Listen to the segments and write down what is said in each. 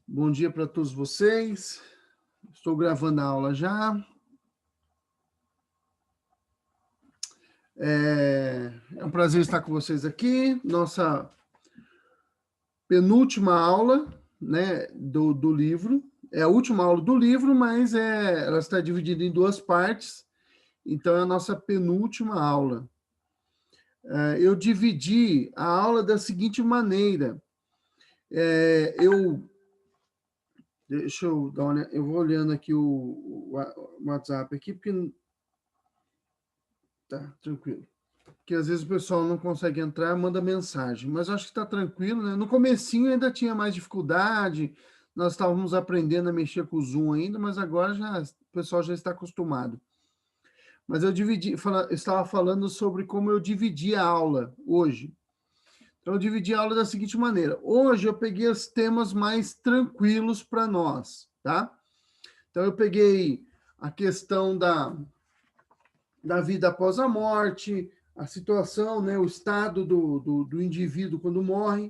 Bom dia para todos vocês. Estou gravando a aula já. É um prazer estar com vocês aqui. Nossa penúltima aula, né, do livro. É a última aula do livro, mas ela está dividida em duas partes. Então, é a nossa penúltima aula. Eu dividi a aula da seguinte maneira. Deixa eu dar uma olhada. Eu vou olhando aqui o WhatsApp aqui, porque tá tranquilo. Que às vezes o pessoal não consegue entrar, manda mensagem, mas acho que está tranquilo, né? No comecinho ainda tinha mais dificuldade, nós estávamos aprendendo a mexer com o Zoom ainda, mas agora o pessoal já está acostumado. Mas estava falando sobre como eu dividi a aula hoje. Então, eu dividi a aula da seguinte maneira. Hoje eu peguei os temas mais tranquilos para nós, tá? Então, eu peguei a questão da vida após a morte, a situação, né, o estado do indivíduo quando morre,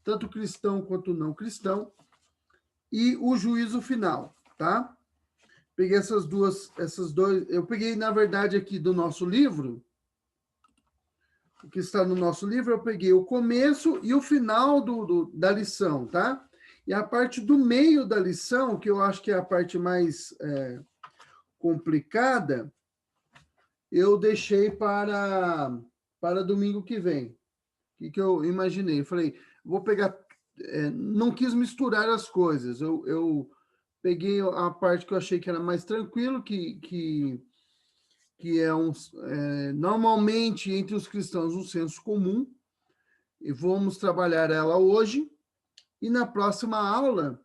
tanto cristão quanto não cristão, e o juízo final, tá? Peguei eu peguei, na verdade, aqui do nosso livro, o que está no nosso livro, eu peguei o começo e o final da lição, tá? E a parte do meio da lição, que eu acho que é a parte mais complicada, eu deixei para domingo que vem. O que eu imaginei? Eu falei, vou pegar. Não quis misturar as coisas. Eu peguei a parte que eu achei que era mais tranquilo, que normalmente entre os cristãos um senso comum, e vamos trabalhar ela hoje. E na próxima aula,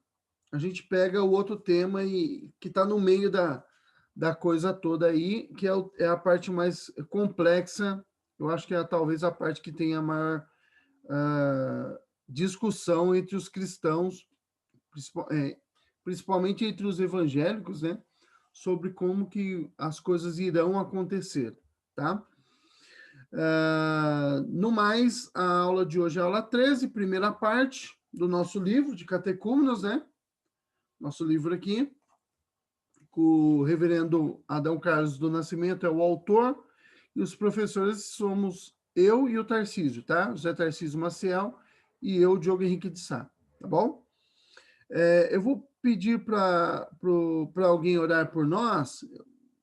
a gente pega o outro tema que está no meio da coisa toda aí, que é a parte mais complexa. Eu acho que é talvez a parte que tenha maior discussão entre os cristãos, principalmente entre os evangélicos, né, sobre como que as coisas irão acontecer, tá? No mais, a aula de hoje é a aula 13, primeira parte do nosso livro de catecúmenos, né? Nosso livro aqui, o reverendo Adão Carlos do Nascimento é o autor, e os professores somos eu e o Tarcísio, tá? José Tarcísio Maciel e eu, Diogo Henrique de Sá, tá bom? Eu vou pedir para alguém orar por nós,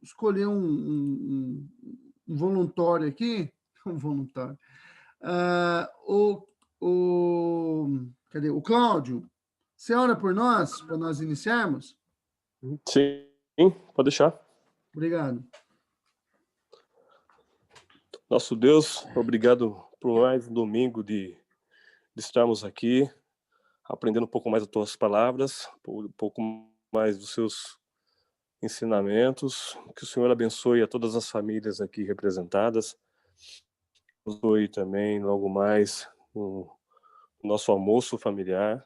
escolher um voluntário aqui, um voluntário. Cadê? O Cláudio, você ora por nós, para nós iniciarmos? Sim, pode deixar. Obrigado. Nosso Deus, obrigado por mais um domingo de estarmos aqui, aprendendo um pouco mais das tuas palavras, um pouco mais dos seus ensinamentos. Que o Senhor abençoe a todas as famílias aqui representadas. Abençoe também, logo mais, o nosso almoço familiar,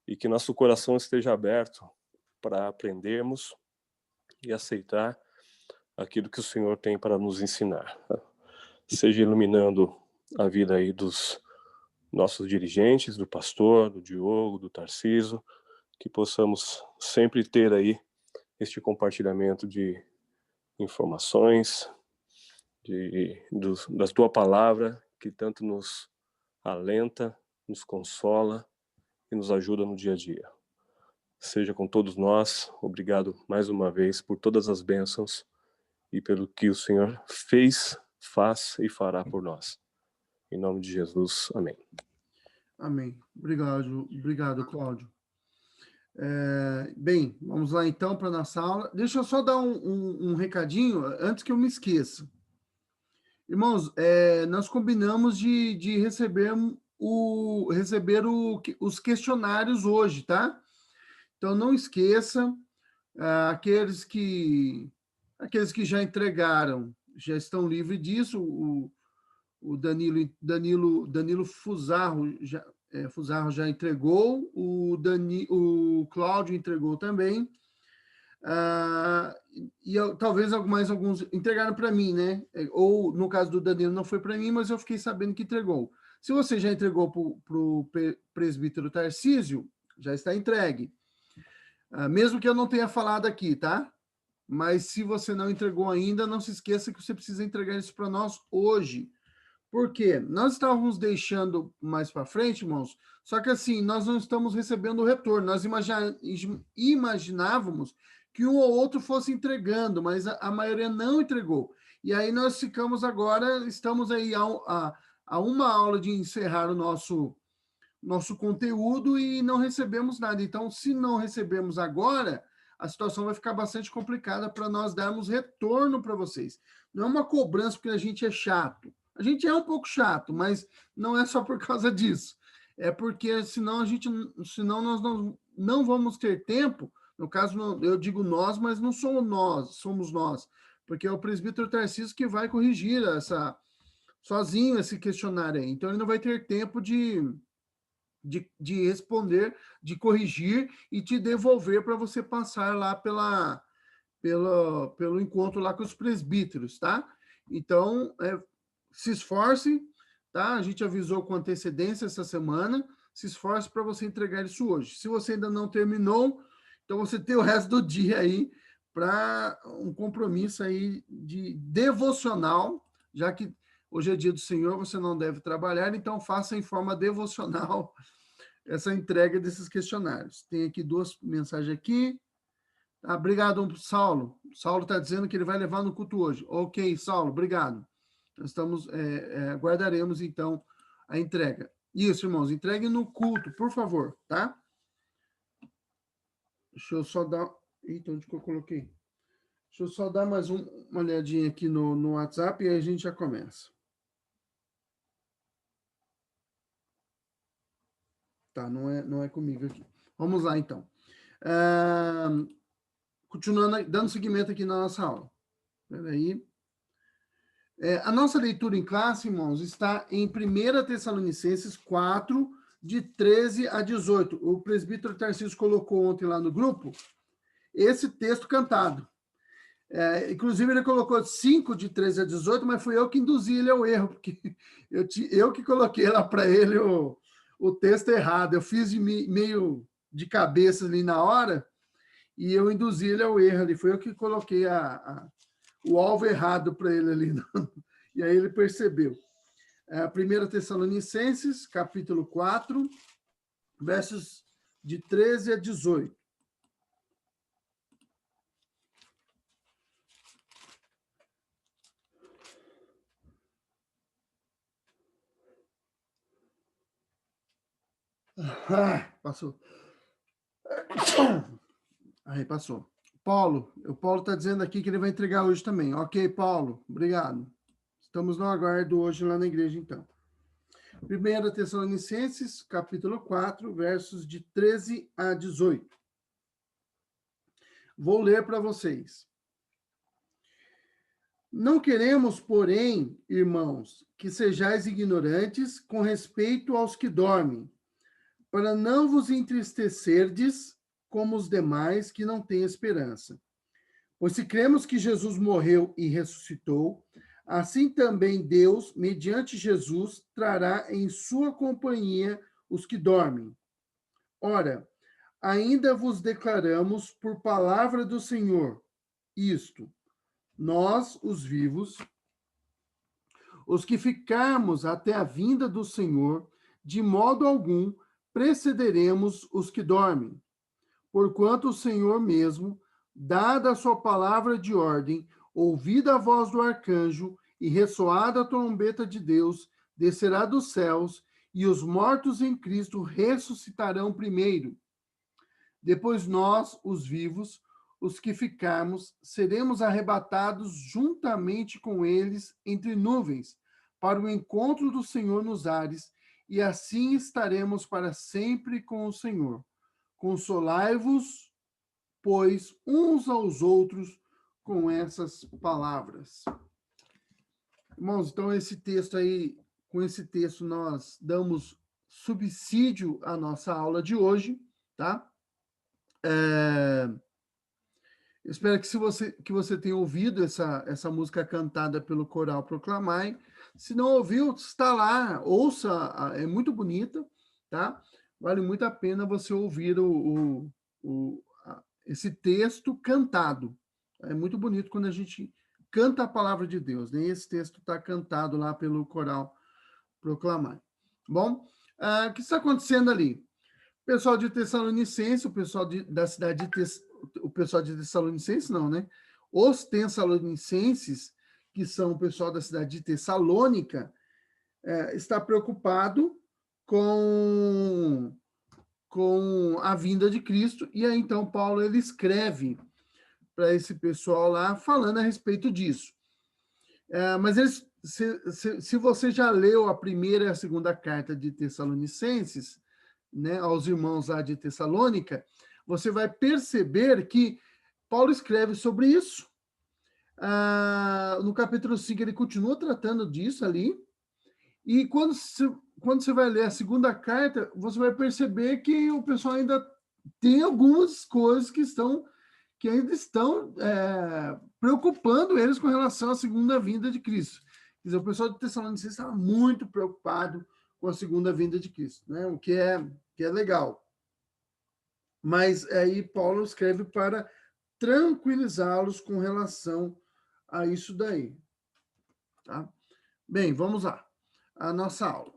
e que nosso coração esteja aberto para aprendermos e aceitar aquilo que o Senhor tem para nos ensinar. Seja iluminando a vida aí dos nossos dirigentes, do pastor, do Diogo, do Tarcísio, que possamos sempre ter aí este compartilhamento de informações, da tua palavra, que tanto nos alenta, nos consola e nos ajuda no dia a dia. Seja com todos nós. Obrigado mais uma vez por todas as bênçãos e pelo que o Senhor fez, faz e fará por nós. Em nome de Jesus, amém. Amém. Obrigado, Cláudio. Bem, vamos lá então para a nossa aula. Deixa eu só dar um recadinho antes que eu me esqueça. Irmãos, nós combinamos de receber os questionários hoje, tá? Então não esqueça, aqueles que já entregaram já estão livres disso. O Danilo Fusarro já entregou, o Cláudio entregou também, talvez mais alguns entregaram para mim, né? Ou no caso do Danilo não foi para mim, mas eu fiquei sabendo que entregou. Se você já entregou para o presbítero Tarcísio, Já está entregue. Mesmo que eu não tenha falado aqui, tá? Mas se você não entregou ainda, não se esqueça que você precisa entregar isso para nós hoje. Por quê? Nós estávamos deixando mais para frente, irmãos, só que assim, nós não estamos recebendo o retorno. Nós imaginávamos que um ou outro fosse entregando, mas a maioria não entregou. E aí nós ficamos agora, estamos aí a uma aula de encerrar o nosso conteúdo e não recebemos nada. Então, se não recebemos agora, a situação vai ficar bastante complicada para nós darmos retorno para vocês. Não é uma cobrança porque a gente é chato. A gente é um pouco chato, mas não é só por causa disso. É porque senão nós não vamos ter tempo. No caso, eu digo nós, mas não somos nós, porque é o presbítero Tarcísio que vai corrigir sozinho esse questionário aí. Então, ele não vai ter tempo de responder, de corrigir e te devolver para você passar lá pelo encontro lá com os presbíteros, tá? Então, se esforce, tá? A gente avisou com antecedência essa semana, se esforce para você entregar isso hoje. Se você ainda não terminou, então você tem o resto do dia aí para um compromisso aí de devocional, já que hoje é dia do Senhor, você não deve trabalhar, então faça em forma devocional essa entrega desses questionários. Tem aqui 2 mensagens aqui. Obrigado, Saulo. Saulo está dizendo que ele vai levar no culto hoje. Ok, Saulo, obrigado. Nós aguardaremos, então, a entrega. Isso, irmãos, entregue no culto, por favor, tá? Deixa eu só dar... Eita, onde que eu coloquei? Deixa eu só dar mais uma olhadinha aqui no WhatsApp e aí a gente já começa. Tá, não é comigo aqui. Vamos lá, então. Continuando, dando seguimento aqui na nossa aula. Espera aí. A nossa leitura em classe, irmãos, está em 1 Tessalonicenses 4, de 13 a 18. O presbítero Tarcísio colocou ontem lá no grupo esse texto cantado. Inclusive, ele colocou 5, de 13 a 18, mas fui eu que induzi ele ao erro, porque eu que coloquei lá para ele o texto errado. Eu fiz meio de cabeça ali na hora e eu induzi ele ao erro ali. Foi eu que coloquei o alvo errado para ele ali. E aí ele percebeu. 1 Tessalonicenses, capítulo 4, versos de 13 a 18. Passou. Aí, passou. O Paulo está dizendo aqui que ele vai entregar hoje também. Ok, Paulo, obrigado. Estamos no aguardo hoje lá na igreja, então. 1 Tessalonicenses, capítulo 4, versos de 13 a 18. Vou ler para vocês. Não queremos, porém, irmãos, que sejais ignorantes com respeito aos que dormem, para não vos entristecerdes como os demais que não têm esperança. Pois se cremos que Jesus morreu e ressuscitou, assim também Deus, mediante Jesus, trará em sua companhia os que dormem. Ora, ainda vos declaramos por palavra do Senhor isto: nós, os vivos, os que ficarmos até a vinda do Senhor, de modo algum precederemos os que dormem. Porquanto o Senhor mesmo, dada a sua palavra de ordem, ouvida a voz do arcanjo e ressoada a trombeta de Deus, descerá dos céus, e os mortos em Cristo ressuscitarão primeiro. Depois nós, os vivos, os que ficarmos, seremos arrebatados juntamente com eles entre nuvens, para o encontro do Senhor nos ares, e assim estaremos para sempre com o Senhor. Consolai-vos, pois, uns aos outros com essas palavras. Irmãos, então esse texto aí, com esse texto nós damos subsídio à nossa aula de hoje, tá? Eu espero que você tenha ouvido essa música cantada pelo Coral Proclamai. Se não ouviu, está lá, ouça, é muito bonita, tá? vale muito a pena você ouvir esse texto cantado. É muito bonito quando a gente canta a palavra de Deus, né? Esse texto está cantado lá pelo coral Proclamar. Bom, o que está acontecendo ali? O pessoal de Tessalonicense, o pessoal da cidade o pessoal de Tessalonicense não, né? Os tessalonicenses, que são o pessoal da cidade de Tessalônica, está preocupado com a vinda de Cristo, e aí então Paulo ele escreve para esse pessoal lá falando a respeito disso. Mas eles, se você já leu a primeira e a segunda carta de Tessalonicenses, né, aos irmãos lá de Tessalônica, você vai perceber que Paulo escreve sobre isso. No capítulo 5 ele continua tratando disso ali, e quando você vai ler a segunda carta, você vai perceber que o pessoal ainda tem algumas coisas que ainda estão preocupando eles com relação à segunda vinda de Cristo. Quer dizer, o pessoal de Tessalonicenses estava muito preocupado com a segunda vinda de Cristo, né? O que é legal. Mas aí Paulo escreve para tranquilizá-los com relação a isso daí. Tá? Bem, vamos lá. A nossa aula.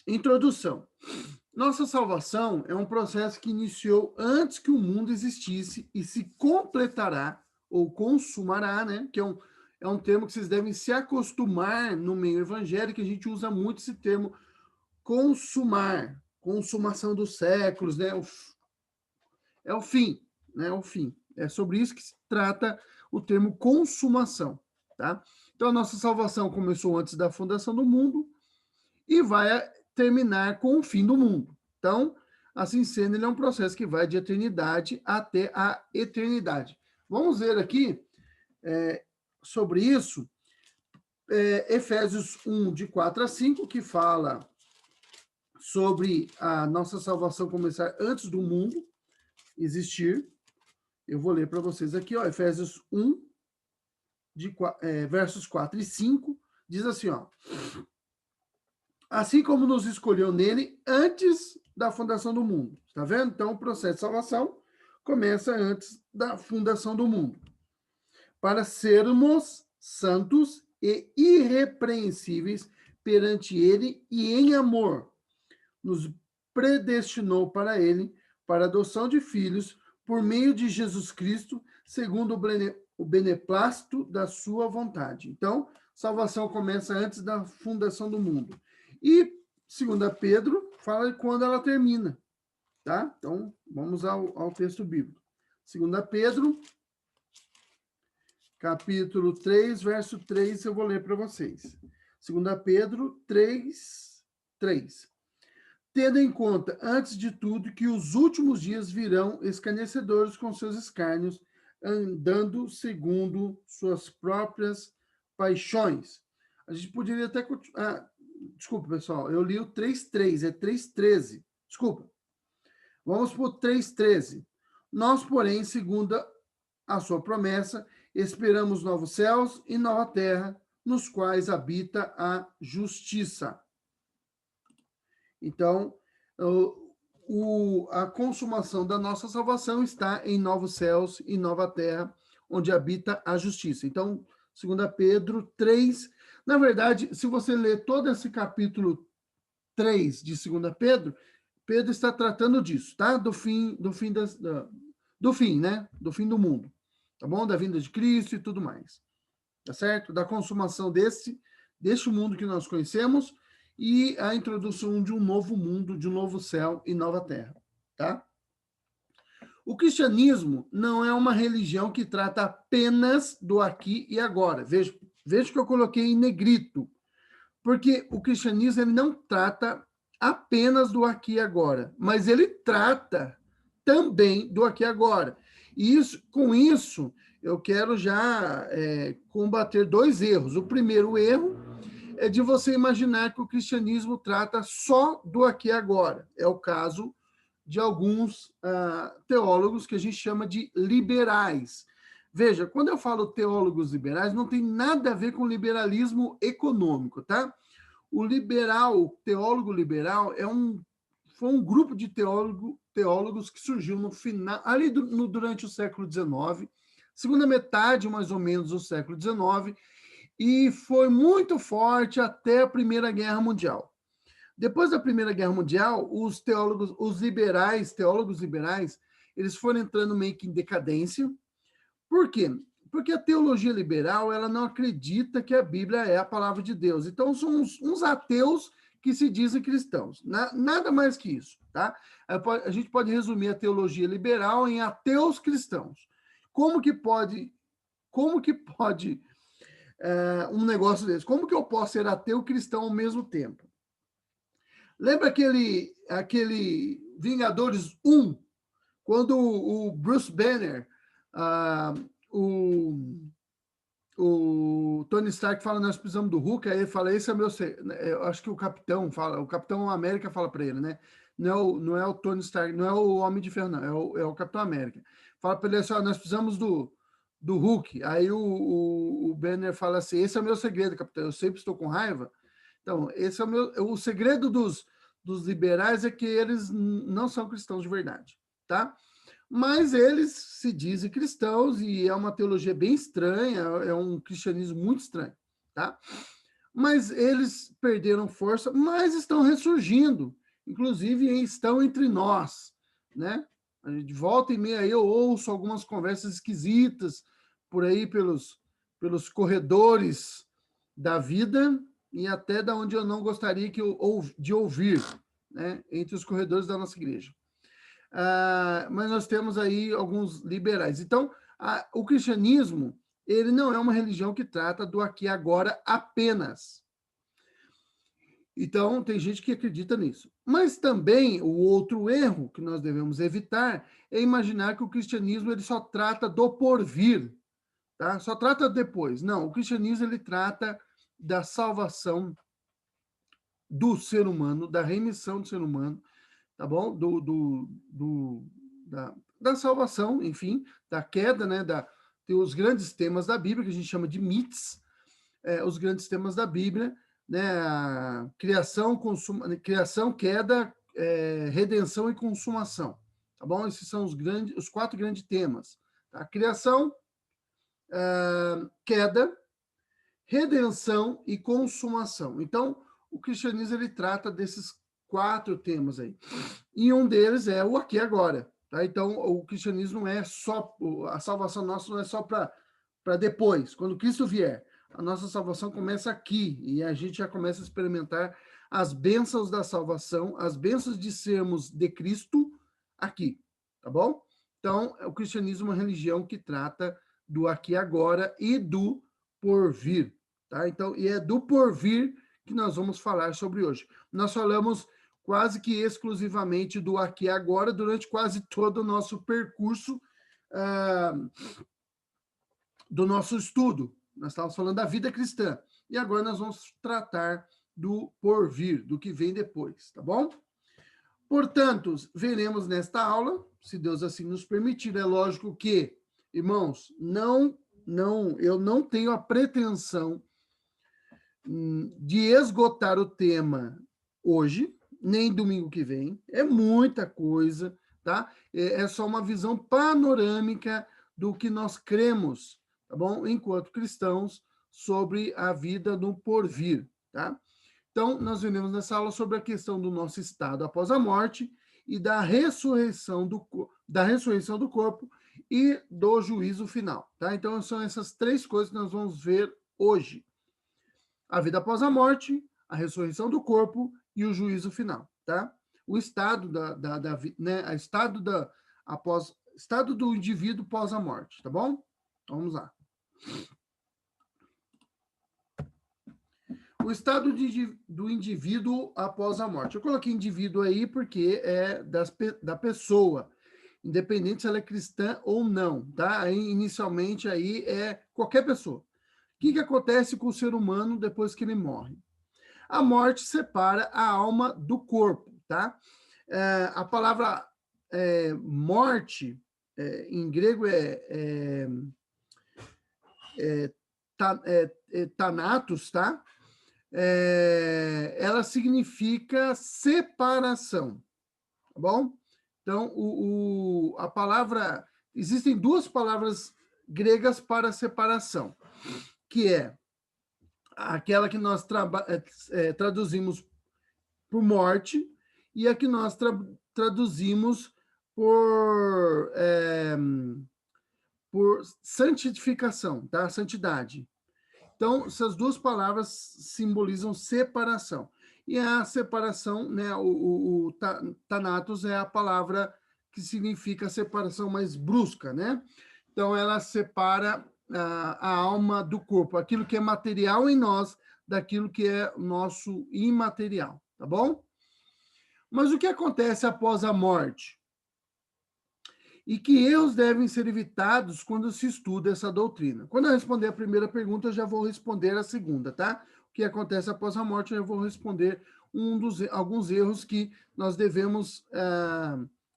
Introdução. Nossa salvação é um processo que iniciou antes que o mundo existisse e se completará, ou consumará, né? Que é um termo que vocês devem se acostumar no meio evangélico, que a gente usa muito esse termo consumar, consumação dos séculos, né? É o fim, né? O fim. É sobre isso que se trata o termo consumação, tá? Então, a nossa salvação começou antes da fundação do mundo e vai terminar com o fim do mundo. Então, assim sendo, ele é um processo que vai de eternidade até a eternidade. Vamos ver aqui sobre isso, Efésios 1, de 4 a 5, que fala sobre a nossa salvação começar antes do mundo existir. Eu vou ler para vocês aqui, ó, Efésios 1, versos 4 e 5, diz assim, ó: assim como nos escolheu nele antes da fundação do mundo. Está vendo? Então, o processo de salvação começa antes da fundação do mundo. Para sermos santos e irrepreensíveis perante ele e em amor. Nos predestinou para ele, para a adoção de filhos, por meio de Jesus Cristo, segundo o beneplácito da sua vontade. Então, salvação começa antes da fundação do mundo. E 2 Pedro fala quando ela termina, tá? Então, vamos ao texto bíblico. 2 Pedro, capítulo 3, verso 3, eu vou ler para vocês. 2 Pedro 3, 3. Tendo em conta, antes de tudo, que os últimos dias virão escarnecedores com seus escárnios, andando segundo suas próprias paixões. A gente poderia até... desculpa, pessoal, eu li o 3.3, é 3.13. Desculpa. Vamos para o 3.13. Nós, porém, segundo a sua promessa, esperamos novos céus e nova terra, nos quais habita a justiça. Então, a consumação da nossa salvação está em novos céus e nova terra, onde habita a justiça. Então, 2 Pedro 3, na verdade, se você ler todo esse capítulo 3 de 2 Pedro, Pedro está tratando disso, tá? Do fim, né? Do fim do mundo, tá bom? Da vinda de Cristo e tudo mais, tá certo? Da consumação deste mundo que nós conhecemos e a introdução de um novo mundo, de um novo céu e nova terra, tá? O cristianismo não é uma religião que trata apenas do aqui e agora. Veja que eu coloquei em negrito, porque o cristianismo ele não trata apenas do aqui e agora, mas ele trata também do aqui e agora. E com isso, eu quero já combater dois erros. O primeiro erro é de você imaginar que o cristianismo trata só do aqui e agora. É o caso de alguns teólogos que a gente chama de liberais. Veja, quando eu falo teólogos liberais, não tem nada a ver com liberalismo econômico, tá? O teólogo liberal, é um foi um grupo de teólogos que surgiu no final, ali durante o século XIX, segunda metade, mais ou menos, do século XIX, e foi muito forte até a Primeira Guerra Mundial. Depois da Primeira Guerra Mundial, os teólogos liberais, eles foram entrando meio que em decadência. Por quê? Porque a teologia liberal, ela não acredita que a Bíblia é a palavra de Deus. Então, são uns ateus que se dizem cristãos. Nada mais que isso, tá? A gente pode resumir a teologia liberal em ateus cristãos. Como que pode um negócio desse? Como que eu posso ser ateu e cristão ao mesmo tempo? Lembra aquele Vingadores 1, quando o Bruce Banner, o Tony Stark fala, nós precisamos do Hulk, aí ele fala, esse é meu... Eu acho que o Capitão América fala para ele, né? Não é o Tony Stark, não é o Homem de Ferro, não, é o Capitão América. Fala para ele assim, nós precisamos do Hulk. Aí o Banner fala assim, esse é o meu segredo, capitão, eu sempre estou com raiva. Então, esse é o segredo dos liberais é que eles não são cristãos de verdade, tá? Mas eles se dizem cristãos e é uma teologia bem estranha, é um cristianismo muito estranho, tá? Mas eles perderam força, mas estão ressurgindo, inclusive estão entre nós, né? De volta e meia eu ouço algumas conversas esquisitas por aí pelos corredores da vida e até da onde eu não gostaria de ouvir, né? Entre os corredores da nossa igreja. Mas nós temos aí alguns liberais. Então, o cristianismo, ele não é uma religião que trata do aqui e agora apenas. Então, tem gente que acredita nisso. Mas também o outro erro que nós devemos evitar é imaginar que o cristianismo ele só trata do porvir, tá? Só trata depois. Não, o cristianismo ele trata da salvação do ser humano, da remissão do ser humano, tá bom? Da salvação, enfim, da queda, né? Tem os grandes temas da Bíblia, que a gente chama de mitos, os grandes temas da Bíblia, né? A criação, queda, redenção e consumação, tá bom? Esses são os 4 grandes temas. Tá? Criação, queda, redenção e consumação. Então, o cristianismo ele trata desses 4 temas aí. E um deles é o aqui e agora. Tá? Então, o cristianismo não é só, a salvação nossa não é só para depois, quando Cristo vier. A nossa salvação começa aqui e a gente já começa a experimentar as bênçãos da salvação, as bênçãos de sermos de Cristo aqui, tá bom? Então, o cristianismo é uma religião que trata do aqui e agora e do porvir, tá? Então, e é do porvir que nós vamos falar sobre hoje. Nós falamos quase que exclusivamente do aqui e agora durante quase todo o nosso percurso do nosso estudo. Nós estávamos falando da vida cristã. E agora nós vamos tratar do porvir, do que vem depois, tá bom? Portanto, veremos nesta aula, se Deus assim nos permitir. É lógico que, irmãos, eu não tenho a pretensão de esgotar o tema hoje, nem domingo que vem. É muita coisa, tá? É só uma visão panorâmica do que nós cremos, tá bom? Enquanto cristãos, sobre a vida no porvir, tá? Então, nós veremos nessa aula sobre a questão do nosso estado após a morte e da ressurreição do corpo e do juízo final, tá? Então, são essas 3 coisas que nós vamos ver hoje. A vida após a morte, a ressurreição do corpo e o juízo final, tá? O estado né, estado do indivíduo pós a morte, tá bom? Vamos lá. O estado do indivíduo após a morte. Eu coloquei indivíduo aí porque é da pessoa, independente se ela é cristã ou não, tá? Aí, inicialmente aí é qualquer pessoa. O que acontece com o ser humano depois que ele morre? A morte separa a alma do corpo, tá? A palavra morte, em grego thanatos, tá? Ela significa separação, tá bom? Então, a palavra... Existem duas palavras gregas para separação, que é aquela que nós traduzimos por morte e a que nós traduzimos por santificação, tá? Santidade. Então, essas duas palavras simbolizam separação. E a separação, né, o Thanatos é a palavra que significa separação mais brusca, né? Então, ela separa a alma do corpo, aquilo que é material em nós, daquilo que é nosso imaterial, tá bom? Mas o que acontece após a morte? E que erros devem ser evitados quando se estuda essa doutrina? Quando eu responder a primeira pergunta, eu já vou responder a segunda, tá? O que acontece após a morte, eu já vou responder alguns erros que nós devemos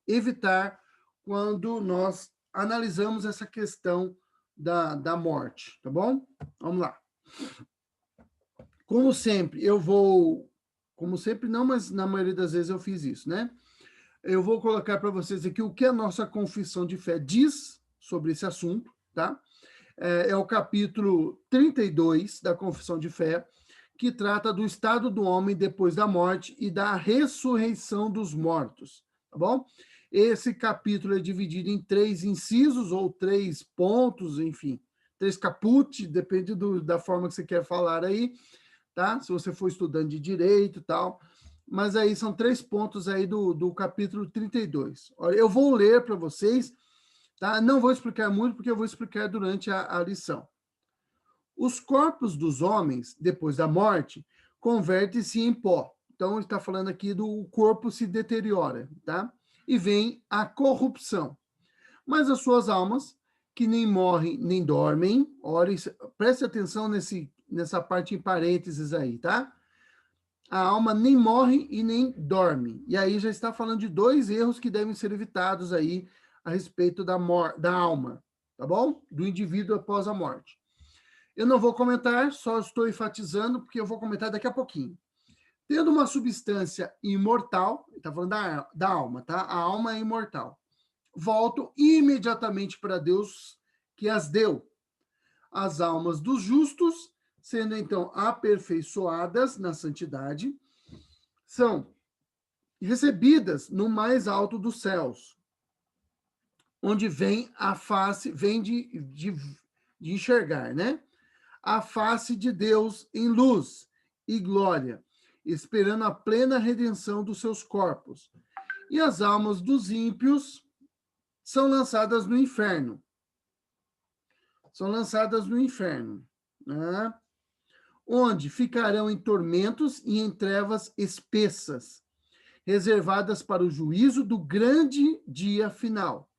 evitar quando nós analisamos essa questão da morte, tá bom? Vamos lá. Como sempre, como sempre não, mas na maioria das vezes eu fiz isso, né? Eu vou colocar para vocês aqui o que a nossa confissão de fé diz sobre esse assunto, tá? É o capítulo 32 da confissão de fé, que trata do estado do homem depois da morte e da ressurreição dos mortos, tá bom? Esse capítulo é dividido em 3 incisos ou 3 pontos, enfim, 3 caput, depende da forma que você quer falar aí, tá? Se você for estudante de direito e tal. Mas aí são 3 pontos aí do capítulo 32. Olha, eu vou ler para vocês, tá? Não vou explicar muito, porque eu vou explicar durante a lição. Os corpos dos homens, depois da morte, convertem-se em pó. Então, está falando aqui do corpo se deteriora, tá? E vem a corrupção. Mas as suas almas, que nem morrem nem dormem, olhem, preste atenção nessa parte em parênteses aí, tá? A alma nem morre e nem dorme. E aí já está falando de 2 erros que devem ser evitados aí a respeito da alma, tá bom? Do indivíduo após a morte. Eu não vou comentar, só estou enfatizando, porque eu vou comentar daqui a pouquinho. Tendo uma substância imortal, está falando da alma, tá? A alma é imortal. Voltam imediatamente para Deus que as deu. As almas dos justos, sendo então aperfeiçoadas na santidade, são recebidas no mais alto dos céus, onde vem a face, vem de enxergar, né? A face de Deus em luz e glória, esperando a plena redenção dos seus corpos. E as almas dos ímpios são lançadas no inferno. São lançadas no inferno, né? Onde ficarão em tormentos e em trevas espessas, reservadas para o juízo do grande dia final.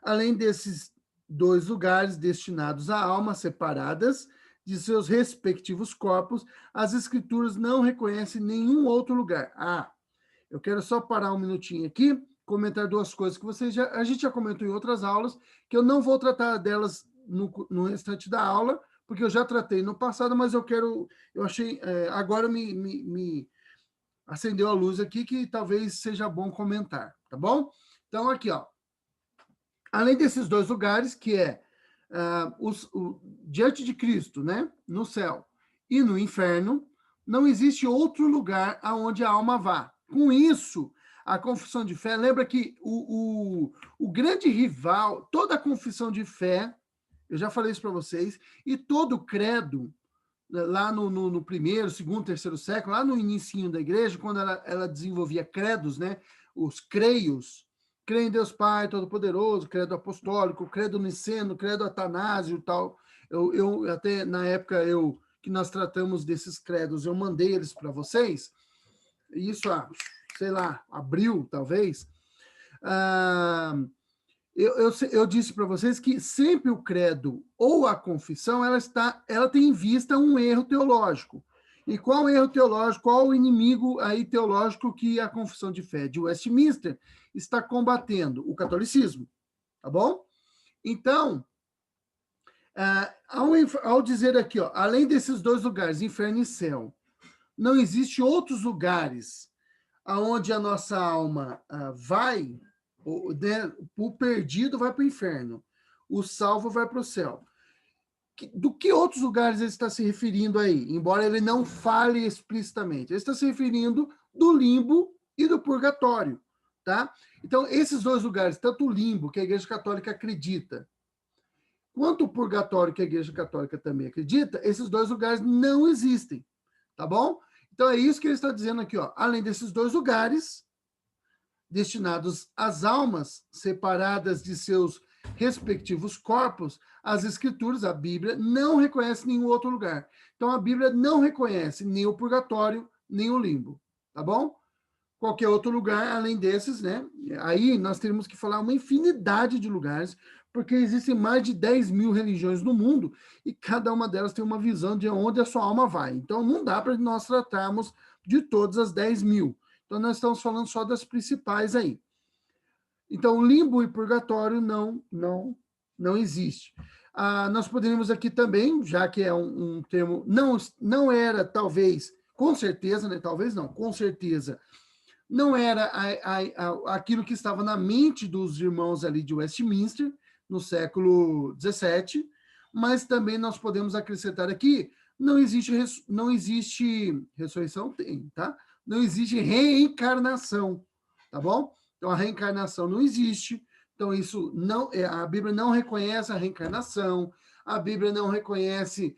Além desses 2 lugares destinados a almas separadas de seus respectivos corpos, as escrituras não reconhecem nenhum outro lugar. Eu quero só parar um minutinho aqui, comentar 2 coisas que a gente já comentou em outras aulas, que eu não vou tratar delas no restante da aula, porque eu já tratei no passado, mas eu achei, agora me acendeu a luz aqui, que talvez seja bom comentar, tá bom? Então, aqui, ó. Além desses 2 lugares, que é diante de Cristo, né, no céu e no inferno, não existe outro lugar aonde a alma vá. Com isso, a confissão de fé, lembra que o grande rival, toda a confissão de fé, eu já falei isso para vocês, e todo credo, lá no primeiro, segundo, terceiro século, lá no início da igreja, quando ela desenvolvia credos, né, os creios, creio em Deus Pai Todo-Poderoso, credo apostólico, credo niceno, credo atanásio e tal. Eu até, na época que nós tratamos desses credos, eu mandei eles para vocês, isso sei lá, abril, talvez. Eu disse para vocês que sempre o credo ou a confissão, ela tem em vista um erro teológico. E qual erro teológico, qual o inimigo aí teológico que a confissão de fé de Westminster está combatendo? O catolicismo, tá bom? Então, ao dizer aqui, ó, além desses 2 lugares, inferno e céu, não existe outros lugares aonde a nossa alma vai, né, o perdido vai para o inferno, o salvo vai para o céu. Do que outros lugares ele está se referindo aí? Embora ele não fale explicitamente. Ele está se referindo do limbo e do purgatório, tá? Então, esses dois lugares, tanto o limbo, que a Igreja Católica acredita, quanto o purgatório, que a Igreja Católica também acredita, esses dois lugares não existem, tá bom? Então, é isso que ele está dizendo aqui, ó. Além desses dois lugares, destinados às almas separadas de seus respectivos corpos, as Escrituras, a Bíblia, não reconhece nenhum outro lugar. Então, a Bíblia não reconhece nem o purgatório, nem o limbo, tá bom? Qualquer outro lugar, além desses, né? Aí nós teríamos que falar uma infinidade de lugares, porque existem mais de 10.000 religiões no mundo e cada uma delas tem uma visão de onde a sua alma vai. Então, não dá para nós tratarmos de todas as 10.000. Então, nós estamos falando só das principais aí. Então, limbo e purgatório não existe. Nós poderíamos aqui também, já que é um termo, não era, talvez, com certeza, né? Talvez não, com certeza, não era aquilo que estava na mente dos irmãos ali de Westminster, no século XVII, mas também nós podemos acrescentar aqui, não existe ressurreição, tem, tá? Não existe reencarnação, tá bom? Então, a reencarnação não existe. Então, isso não, a Bíblia não reconhece a reencarnação, a Bíblia não reconhece.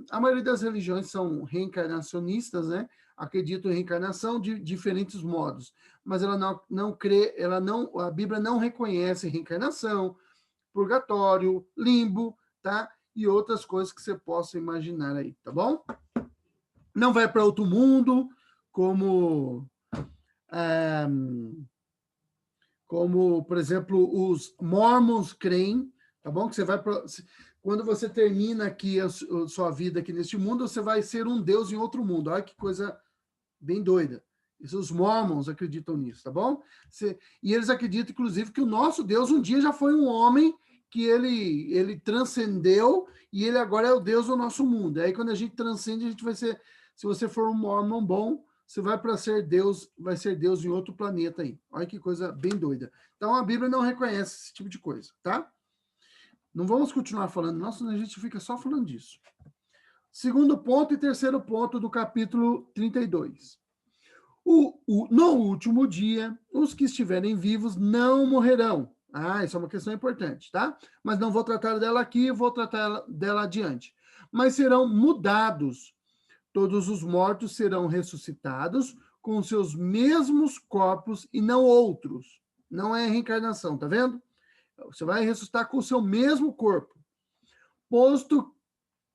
A maioria das religiões são reencarnacionistas, né? Acreditam em reencarnação de diferentes modos, mas ela não crê, a Bíblia não reconhece reencarnação, purgatório, limbo, tá? E outras coisas que você possa imaginar aí, tá bom? Não vai para outro mundo, como, por exemplo, os mormons creem, tá bom? Que você vai quando você termina aqui a sua vida aqui neste mundo, você vai ser um Deus em outro mundo. Olha que coisa bem doida. Os mormons acreditam nisso, tá bom? E eles acreditam, inclusive, que o nosso Deus um dia já foi um homem que ele transcendeu e ele agora é o Deus do nosso mundo. Aí, quando a gente transcende, a gente vai ser... Se você for um mormon bom, você vai para ser Deus, vai ser Deus em outro planeta aí. Olha que coisa bem doida. Então, a Bíblia não reconhece esse tipo de coisa, tá? Não vamos continuar falando, nossa, a gente fica só falando disso. Segundo ponto e terceiro ponto do capítulo 32. No último dia, os que estiverem vivos não morrerão. Isso é uma questão importante, tá? Mas não vou tratar dela aqui, vou tratar dela adiante. Mas serão mudados. Todos os mortos serão ressuscitados com seus mesmos corpos e não outros. Não é reencarnação, tá vendo? Você vai ressuscitar com o seu mesmo corpo. Posto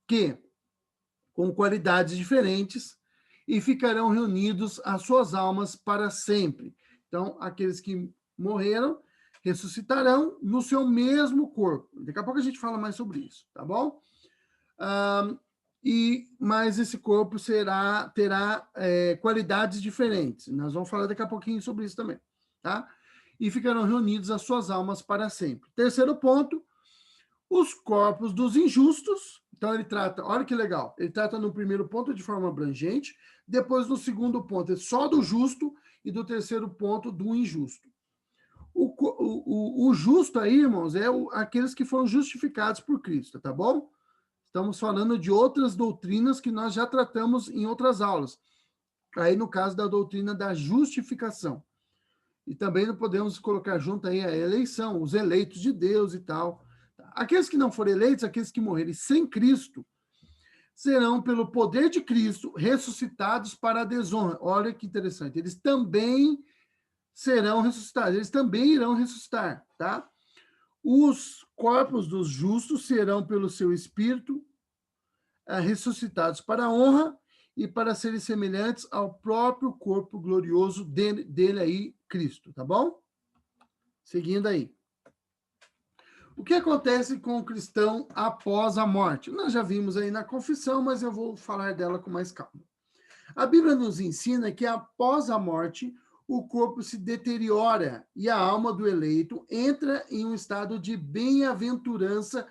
que, com qualidades diferentes, e ficarão reunidos as suas almas para sempre. Então, aqueles que morreram ressuscitarão no seu mesmo corpo. Daqui a pouco a gente fala mais sobre isso, tá bom? Mas esse corpo terá qualidades diferentes. Nós vamos falar daqui a pouquinho sobre isso também, tá? E ficarão reunidos as suas almas para sempre. Terceiro ponto, os corpos dos injustos. Então, ele trata, olha que legal, ele trata no primeiro ponto de forma abrangente, depois no segundo ponto é só do justo, e do terceiro ponto do injusto. O justo aí, irmãos, é aqueles que foram justificados por Cristo, tá bom? Estamos falando de outras doutrinas que nós já tratamos em outras aulas. Aí, no caso da doutrina da justificação. E também não podemos colocar junto aí a eleição, os eleitos de Deus e tal. Aqueles que não forem eleitos, aqueles que morrerem sem Cristo, serão, pelo poder de Cristo, ressuscitados para a desonra. Olha que interessante. Eles também serão ressuscitados. Eles também irão ressuscitar, tá? Os corpos dos justos serão, pelo seu Espírito, ressuscitados para a honra e para serem semelhantes ao próprio corpo glorioso dele aí, Cristo, tá bom? Seguindo aí. O que acontece com o cristão após a morte? Nós já vimos aí na confissão, mas eu vou falar dela com mais calma. A Bíblia nos ensina que após a morte, o corpo se deteriora e a alma do eleito entra em um estado de bem-aventurança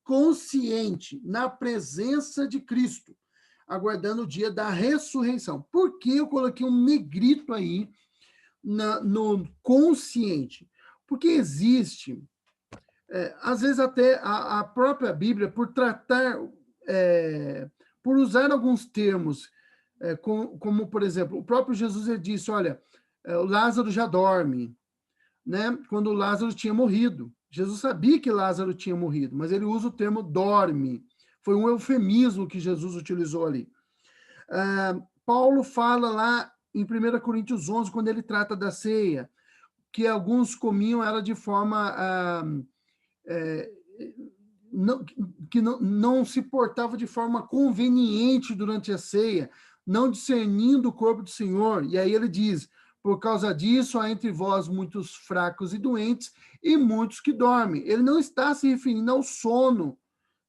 consciente na presença de Cristo. aguardando o dia da ressurreição. Por que eu coloquei um negrito aí no consciente? Porque existe, às vezes até a própria Bíblia, por tratar, por usar alguns termos, como, por exemplo, o próprio Jesus ele disse, olha, o Lázaro já dorme, né? Quando Lázaro tinha morrido. Jesus sabia que Lázaro tinha morrido, mas ele usa o termo dorme. Foi um eufemismo que Jesus utilizou ali. Paulo fala lá em 1 Coríntios 11, quando ele trata da ceia, que alguns comiam ela de forma que não se portava de forma conveniente durante a ceia, não discernindo o corpo do Senhor. E aí ele diz, por causa disso, há entre vós muitos fracos e doentes e muitos que dormem. Ele não está se referindo ao sono,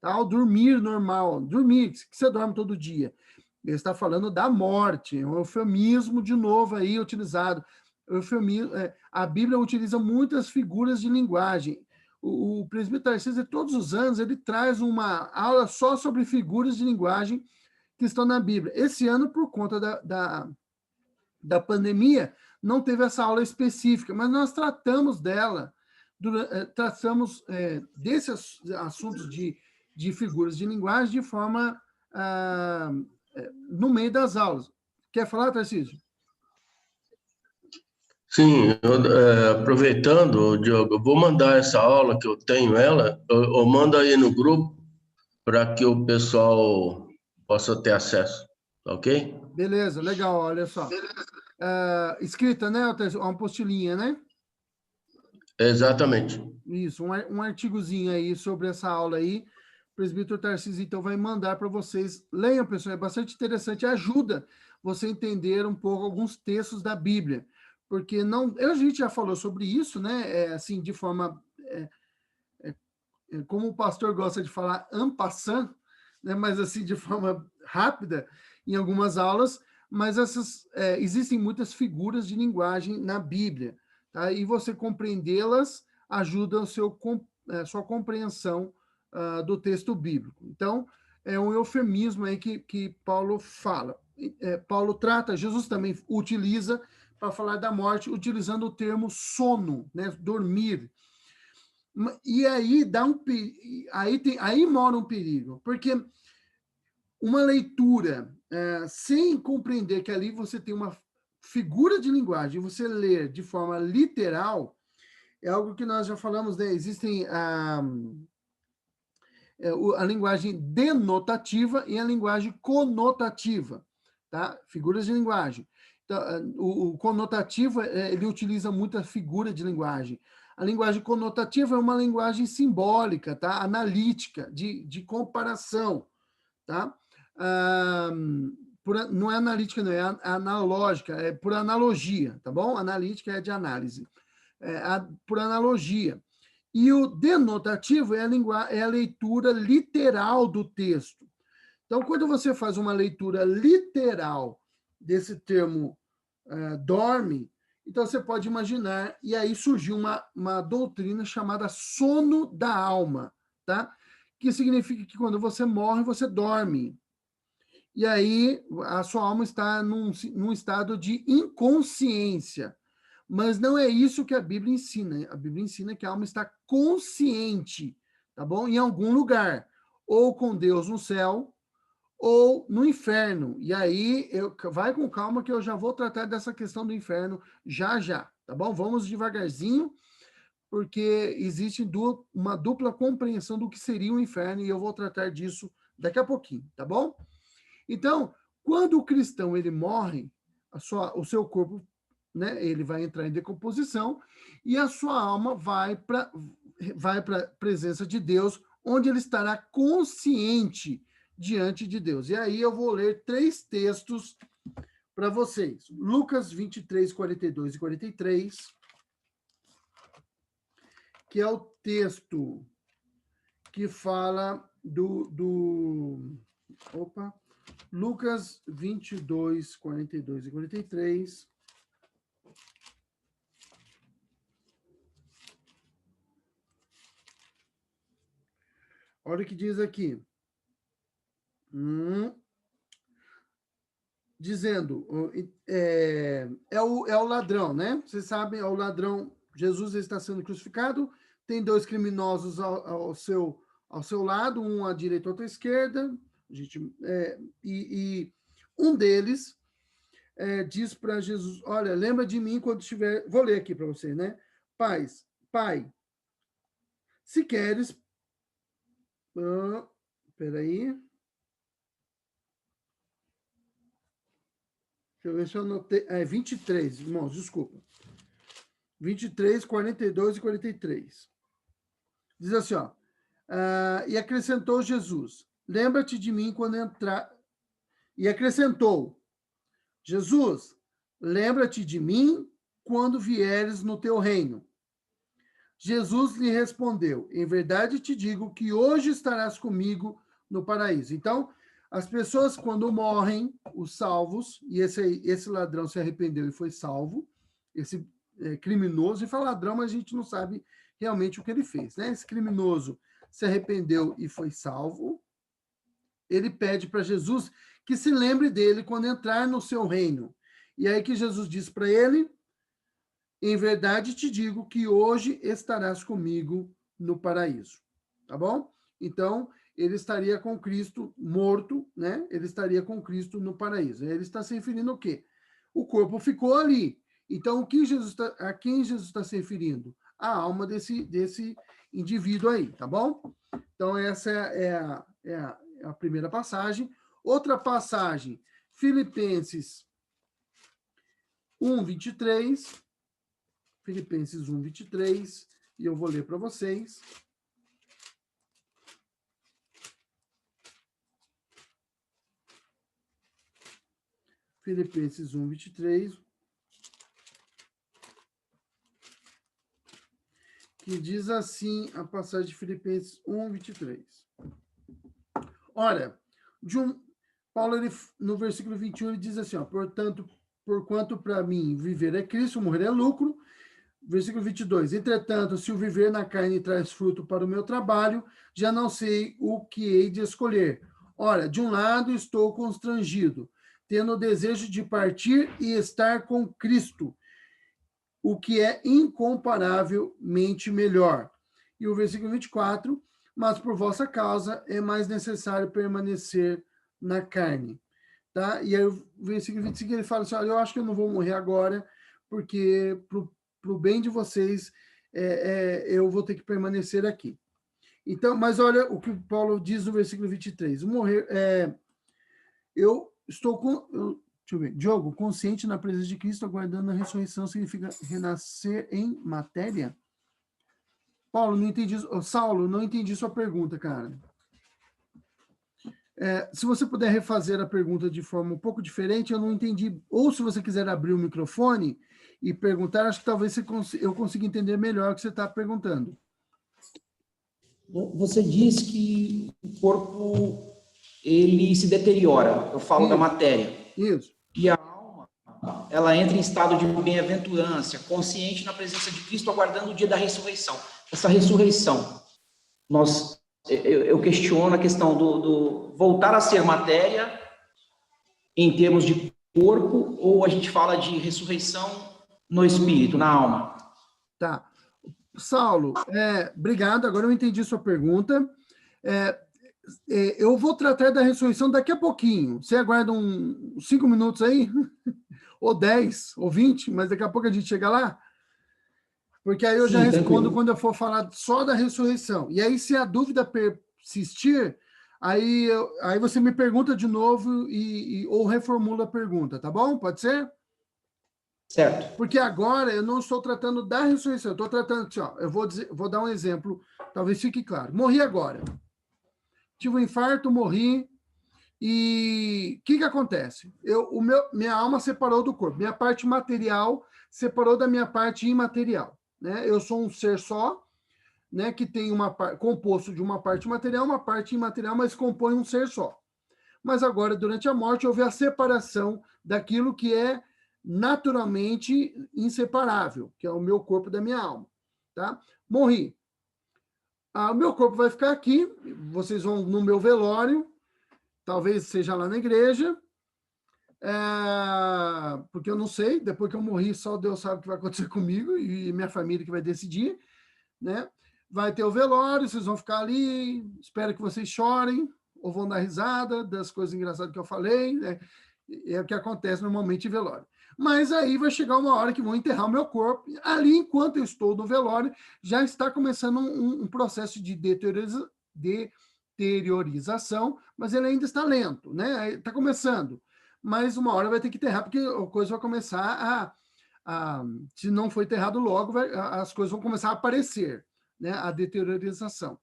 tá? Ao dormir normal, dormir, que você dorme todo dia. Ele está falando da morte, é um eufemismo de novo aí utilizado. Eufemismo, a Bíblia utiliza muitas figuras de linguagem. O presbítero Tarcísio, todos os anos, ele traz uma aula só sobre figuras de linguagem que estão na Bíblia. Esse ano, por conta da pandemia, não teve essa aula específica, mas nós tratamos dela, tratamos desses assuntos de figuras de linguagem de forma no meio das aulas. Quer falar, Tarcísio? Sim, aproveitando, Diogo, eu vou mandar essa aula que eu tenho ela, eu mando aí no grupo para que o pessoal possa ter acesso, ok? Beleza, legal, olha só. Escrita, né, Tarcísio? Uma apostilinha, né? Exatamente. Isso, um artigozinho aí sobre essa aula aí. O presbítero Tarcísio, então, vai mandar para vocês. Leiam, pessoal, é bastante interessante, ajuda você a entender um pouco alguns textos da Bíblia. Porque não. A gente já falou sobre isso, né? Assim, de forma. Como o pastor gosta de falar, en passant, né? Mas assim, de forma rápida, em algumas aulas. Mas existem muitas figuras de linguagem na Bíblia. Tá? E você compreendê-las ajuda a sua compreensão do texto bíblico. Então, é um eufemismo aí que Paulo fala. Paulo trata, Jesus também utiliza para falar da morte, utilizando o termo sono, né? Dormir. E aí aí mora um perigo, porque uma leitura sem compreender que ali você tem uma figura de linguagem, você ler de forma literal, é algo que nós já falamos, né? Existem a linguagem denotativa e a linguagem conotativa, tá? Figuras de linguagem. Então, o conotativo, ele utiliza muita figura de linguagem. A linguagem conotativa é uma linguagem simbólica, tá? Analítica, de comparação, tá? Não é analítica, não, é analógica, é por analogia, tá bom? Analítica é de análise. Por analogia. E o denotativo é a leitura literal do texto. Então, quando você faz uma leitura literal desse termo dorme, então você pode imaginar, e aí surgiu uma doutrina chamada sono da alma, tá? Que significa que quando você morre, você dorme. E aí a sua alma está num estado de inconsciência. Mas não é isso que a Bíblia ensina. A Bíblia ensina que a alma está consciente, tá bom? Em algum lugar, ou com Deus no céu, ou no inferno. E aí, vai com calma que eu já vou tratar dessa questão do inferno já já, tá bom? Vamos devagarzinho, porque existe uma dupla compreensão do que seria o inferno e eu vou tratar disso daqui a pouquinho, tá bom? Então, quando o cristão ele morre, o seu corpo, né, ele vai entrar em decomposição e a sua alma vai para a presença de Deus, onde ele estará consciente diante de Deus. E aí eu vou ler 3 textos para vocês. Lucas 23, 42 e 43, que é o texto que fala opa, Lucas 22, 42 e 43. Olha o que diz aqui. dizendo, é o ladrão, né? Vocês sabem, é o ladrão, Jesus está sendo crucificado, tem dois criminosos ao seu lado, um à direita e outro à esquerda, e um deles diz para Jesus, olha, lembra de mim quando estiver... Vou ler aqui para você, né? Pai, se queres... Peraí. Deixa eu ver se eu anotei. 23, irmãos, desculpa. 23, 42 e 43. Diz assim, ó. E acrescentou Jesus, lembra-te de mim quando entrar... E acrescentou, Jesus, lembra-te de mim quando vieres no teu reino. Jesus lhe respondeu, em verdade te digo que hoje estarás comigo no paraíso. Então, as pessoas quando morrem, os salvos, e esse ladrão se arrependeu e foi salvo, esse criminoso, e fala ladrão, mas a gente não sabe realmente o que ele fez, né? Esse criminoso se arrependeu e foi salvo, ele pede para Jesus que se lembre dele quando entrar no seu reino. E aí que Jesus diz para ele, em verdade te digo que hoje estarás comigo no paraíso. Tá bom? Então, ele estaria com Cristo morto, né? Ele estaria com Cristo no paraíso. Ele está se referindo ao quê? O corpo ficou ali. Então, a quem Jesus está se referindo? A alma desse indivíduo aí, tá bom? Então, essa é a primeira passagem. Outra passagem, Filipenses 1:23. Filipenses 1:23, e eu vou ler para vocês. Filipenses 1:23, que diz assim, a passagem de Filipenses 1:23. Ora, Paulo, no versículo 21, ele diz assim, ó, portanto, porquanto para mim viver é Cristo, morrer é lucro. Versículo 22, entretanto, se o viver na carne traz fruto para o meu trabalho, já não sei o que hei de escolher. Ora, de um lado estou constrangido, tendo o desejo de partir e estar com Cristo, o que é incomparavelmente melhor. E o versículo 24, mas por vossa causa é mais necessário permanecer na carne. Tá? E aí o versículo 25 ele fala assim, olha, eu acho que eu não vou morrer agora, porque para o bem de vocês, eu vou ter que permanecer aqui. Então, mas olha o que Paulo diz no versículo 23. Eu estou deixa eu ver. Diogo, consciente na presença de Cristo, aguardando a ressurreição, significa renascer em matéria? Paulo, não entendi. Saulo, não entendi sua pergunta, cara. Se você puder refazer a pergunta de forma um pouco diferente, eu não entendi. Ou se você quiser abrir o microfone e perguntar, acho que talvez eu consiga entender melhor o que você está perguntando. Você diz que o corpo ele se deteriora, eu falo da matéria. Isso. E a alma, ela entra em estado de bem-aventurança, consciente na presença de Cristo, aguardando o dia da ressurreição. Essa ressurreição, eu questiono a questão do voltar a ser matéria em termos de corpo, ou a gente fala de ressurreição no espírito, na alma? Tá. Saulo, obrigado, agora eu entendi sua pergunta. Eu vou tratar da ressurreição daqui a pouquinho. Você aguarda uns 5 minutos aí? Ou 10, ou 20, mas daqui a pouco a gente chega lá? Porque aí eu já respondo tranquilo, quando eu for falar só da ressurreição. E aí, se a dúvida persistir, aí você me pergunta de novo ou reformula a pergunta, tá bom? Pode ser? Certo. Porque agora eu não estou tratando da ressurreição, eu estou tratando assim, ó, eu vou dar um exemplo, talvez fique claro. Morri agora. Tive um infarto, morri, e o que acontece? Minha alma separou do corpo, minha parte material separou da minha parte imaterial. Né? Eu sou um ser só, né, que tem composto de uma parte material, uma parte imaterial, mas compõe um ser só. Mas agora, durante a morte, houve a separação daquilo que é naturalmente inseparável, que é o meu corpo da minha alma. Tá? Morri. O meu corpo vai ficar aqui, vocês vão no meu velório, talvez seja lá na igreja, porque eu não sei, depois que eu morri, só Deus sabe o que vai acontecer comigo e minha família que vai decidir, né? Vai ter o velório, vocês vão ficar ali, espero que vocês chorem, ou vão dar risada das coisas engraçadas que eu falei, né? É o que acontece normalmente em velório. Mas aí vai chegar uma hora que vão enterrar o meu corpo. Ali, enquanto eu estou no velório, já está começando um processo de deteriorização, mas ele ainda está lento, né? Está começando. Mas uma hora vai ter que enterrar, porque a coisa vai começar se não for enterrado logo, as coisas vão começar a aparecer, né? A deteriorização.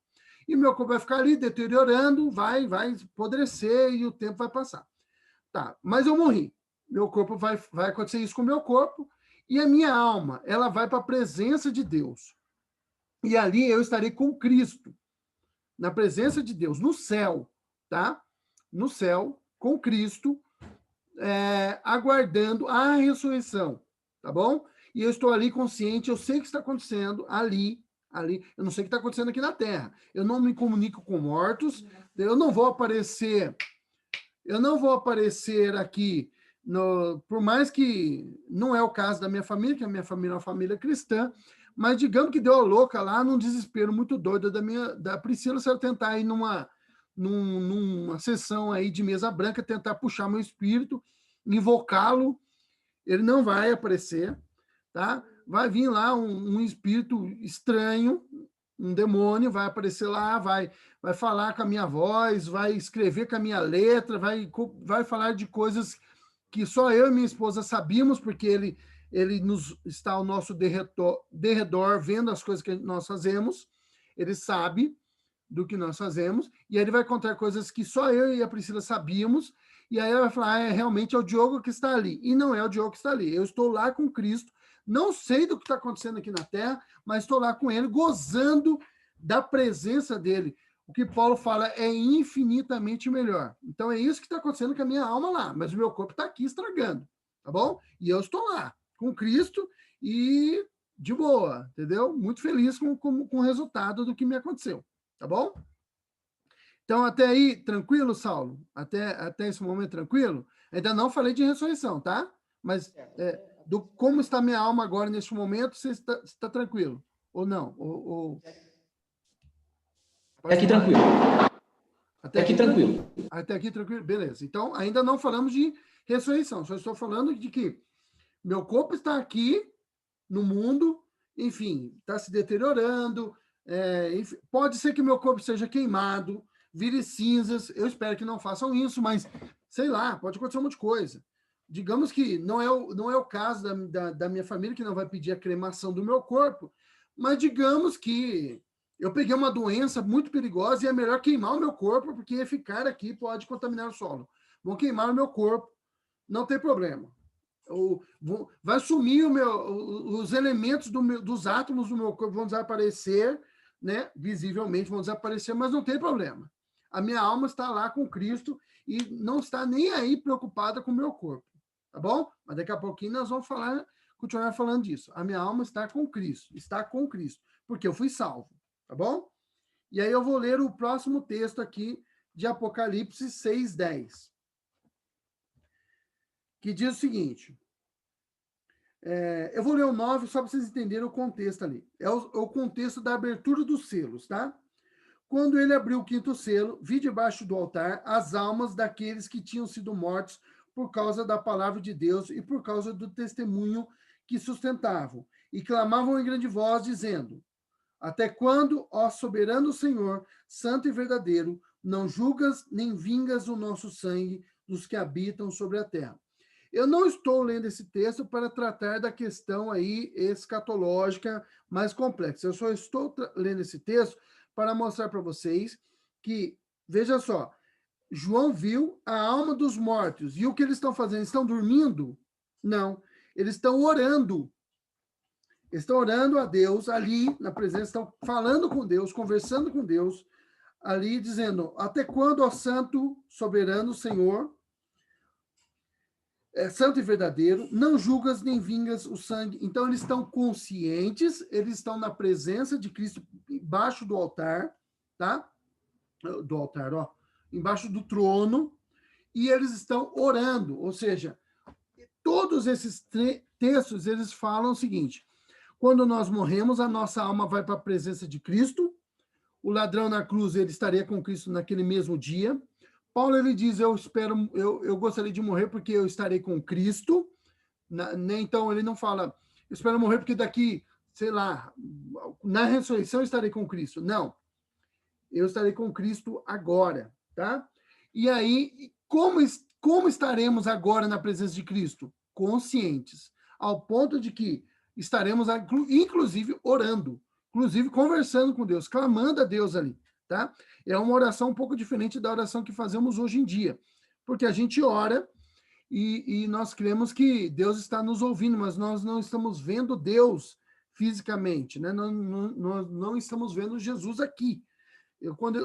E meu corpo vai ficar ali deteriorando, vai apodrecer e o tempo vai passar. Tá, mas eu morri. Meu corpo vai acontecer isso com o meu corpo e a minha alma, ela vai para a presença de Deus. E ali eu estarei com Cristo, na presença de Deus, no céu, tá? No céu, com Cristo, aguardando a ressurreição, tá bom? E eu estou ali consciente, eu sei o que está acontecendo ali, eu não sei o que está acontecendo aqui na Terra. Eu não me comunico com mortos, eu não vou aparecer aqui, por mais que não é o caso da minha família, que a minha família é uma família cristã, mas digamos que deu a louca lá num desespero muito doido da Priscila, se eu tentar ir numa sessão aí de mesa branca, tentar puxar meu espírito, invocá-lo, ele não vai aparecer, tá? Vai vir lá um espírito estranho, um demônio, vai aparecer lá, vai falar com a minha voz, vai escrever com a minha letra, vai falar de coisas que só eu e minha esposa sabíamos, porque ele está ao nosso derredor, vendo as coisas que nós fazemos, ele sabe do que nós fazemos, e aí ele vai contar coisas que só eu e a Priscila sabíamos, e aí ela vai falar, realmente é o Diogo que está ali, e não é o Diogo que está ali, eu estou lá com Cristo, não sei do que está acontecendo aqui na Terra, mas estou lá com ele, gozando da presença dele. O que Paulo fala é infinitamente melhor. Então é isso que está acontecendo com a minha alma lá, mas o meu corpo está aqui estragando, tá bom? E eu estou lá, com Cristo e de boa, entendeu? Muito feliz com o resultado do que me aconteceu, tá bom? Então até aí, tranquilo, Saulo? Até esse momento, tranquilo? Ainda não falei de ressurreição, tá? Mas como está minha alma agora, neste momento, você está tranquilo? Ou não? Até aqui tranquilo. Até aqui tranquilo. Até aqui tranquilo, beleza. Então, ainda não falamos de ressurreição, só estou falando de que meu corpo está aqui no mundo, enfim, está se deteriorando, enfim, pode ser que meu corpo seja queimado, vire cinzas, eu espero que não façam isso, mas, sei lá, pode acontecer um monte de coisa. Digamos que não é o caso da minha família, que não vai pedir a cremação do meu corpo, mas digamos que eu peguei uma doença muito perigosa e é melhor queimar o meu corpo, porque ficar aqui pode contaminar o solo. Vão queimar o meu corpo, não tem problema. Vai sumir os elementos dos átomos do meu corpo, vão desaparecer, né? Visivelmente vão desaparecer, mas não tem problema. A minha alma está lá com Cristo e não está nem aí preocupada com o meu corpo, tá bom? Mas daqui a pouquinho nós vamos continuar falando disso. A minha alma está com Cristo, porque eu fui salvo, tá bom? E aí eu vou ler o próximo texto aqui de Apocalipse 6:10, que diz o seguinte, eu vou ler o 9 só para vocês entenderem o contexto ali. É o contexto da abertura dos selos, tá? Quando ele abriu o quinto selo, vi debaixo do altar as almas daqueles que tinham sido mortos por causa da palavra de Deus e por causa do testemunho que sustentavam, e clamavam em grande voz, dizendo: até quando, ó soberano Senhor, santo e verdadeiro, não julgas nem vingas o nosso sangue dos que habitam sobre a terra? Eu não estou lendo esse texto para tratar da questão aí escatológica mais complexa. Eu só estou lendo esse texto para mostrar para vocês que, veja só, João viu a alma dos mortos. E o que eles estão fazendo? Eles estão dormindo? Não. Eles estão orando. Eles estão orando a Deus ali, na presença, estão falando com Deus, conversando com Deus, ali dizendo: até quando, ó santo, soberano Senhor, santo e verdadeiro, não julgas nem vingas o sangue. Então, eles estão conscientes, eles estão na presença de Cristo, embaixo do altar, tá? Do altar, ó. Embaixo do trono, e eles estão orando, ou seja, todos esses textos, eles falam o seguinte: quando nós morremos, a nossa alma vai para a presença de Cristo, o ladrão na cruz, ele estaria com Cristo naquele mesmo dia. Paulo, ele diz, eu gostaria de morrer porque eu estarei com Cristo. Então, ele não fala, eu espero morrer porque daqui, sei lá, na ressurreição eu estarei com Cristo. Não, eu estarei com Cristo agora, tá? E aí, como estaremos agora na presença de Cristo? Conscientes, ao ponto de que estaremos, inclusive, orando, inclusive conversando com Deus, clamando a Deus ali, tá? É uma oração um pouco diferente da oração que fazemos hoje em dia, porque a gente ora e nós cremos que Deus está nos ouvindo, mas nós não estamos vendo Deus fisicamente, né? Nós não estamos vendo Jesus aqui.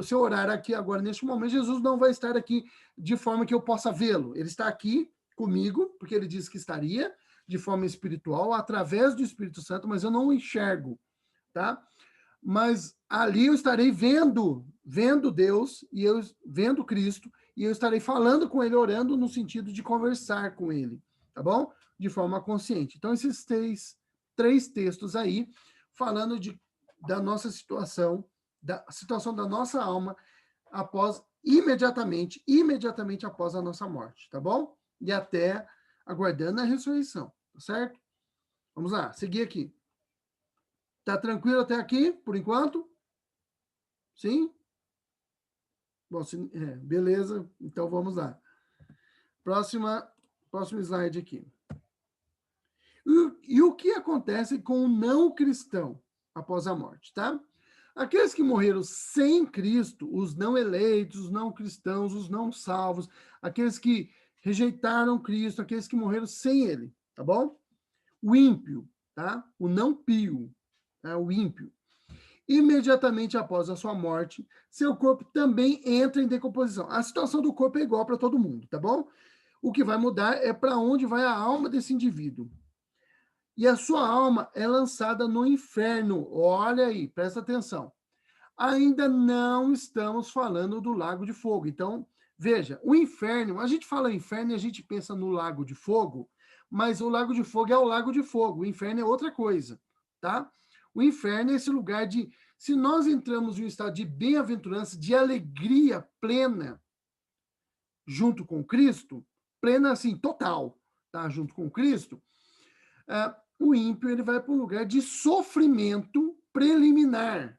Se eu orar aqui agora, neste momento, Jesus não vai estar aqui de forma que eu possa vê-lo. Ele está aqui comigo, porque ele disse que estaria, de forma espiritual, através do Espírito Santo, mas eu não o enxergo, tá? Mas ali eu estarei vendo Deus, e eu vendo Cristo, e eu estarei falando com ele, orando no sentido de conversar com ele, tá bom? De forma consciente. Então, esses três textos aí, falando da nossa situação, da situação da nossa alma imediatamente após a nossa morte, tá bom? E até aguardando a ressurreição, tá certo? Vamos lá, seguir aqui. Tá tranquilo até aqui, por enquanto? Sim? Bom, beleza, então vamos lá. Próximo slide aqui. E o que acontece com o não cristão após a morte, tá? Aqueles que morreram sem Cristo, os não eleitos, os não cristãos, os não salvos, aqueles que rejeitaram Cristo, aqueles que morreram sem ele, tá bom? O ímpio, tá? O não pio, tá? O ímpio. Imediatamente após a sua morte, seu corpo também entra em decomposição. A situação do corpo é igual para todo mundo, tá bom? O que vai mudar é para onde vai a alma desse indivíduo. E a sua alma é lançada no inferno. Olha aí, presta atenção. Ainda não estamos falando do lago de fogo. Então, veja, o inferno, a gente fala inferno e a gente pensa no lago de fogo, mas o lago de fogo é o lago de fogo, o inferno é outra coisa, tá? O inferno é esse lugar de, se nós entramos em um estado de bem-aventurança, de alegria plena, junto com Cristo, plena assim, total, tá? Junto com Cristo, o ímpio ele vai para um lugar de sofrimento preliminar,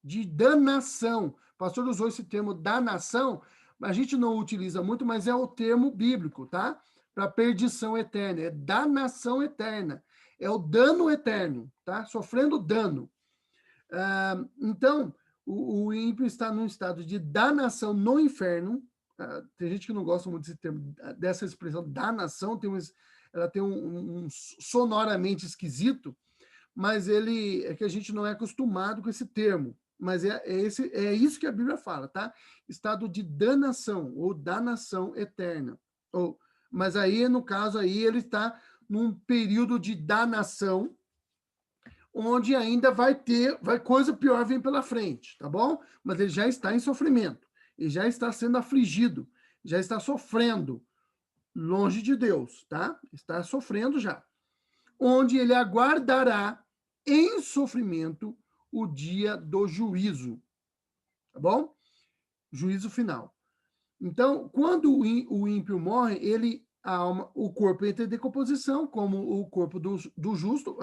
de danação. O pastor usou esse termo danação, a gente não utiliza muito, mas é o termo bíblico, tá? Para perdição eterna, é danação eterna, é o dano eterno, tá? Sofrendo dano. Então, o ímpio está num estado de danação no inferno. Tem gente que não gosta muito desse termo, dessa expressão danação, ela tem um sonoramente esquisito, mas é que a gente não é acostumado com esse termo. Mas é isso que a Bíblia fala, tá? Estado de danação, ou danação eterna. Mas aí, no caso, aí ele está num período de danação, onde ainda coisa pior vem pela frente, tá bom? Mas ele já está em sofrimento, ele já está sendo afligido, já está sofrendo, longe de Deus, tá? Está sofrendo já. Onde ele aguardará em sofrimento o dia do juízo, tá bom? Juízo final. Então, quando o ímpio morre, o corpo entra em decomposição, como o corpo do justo.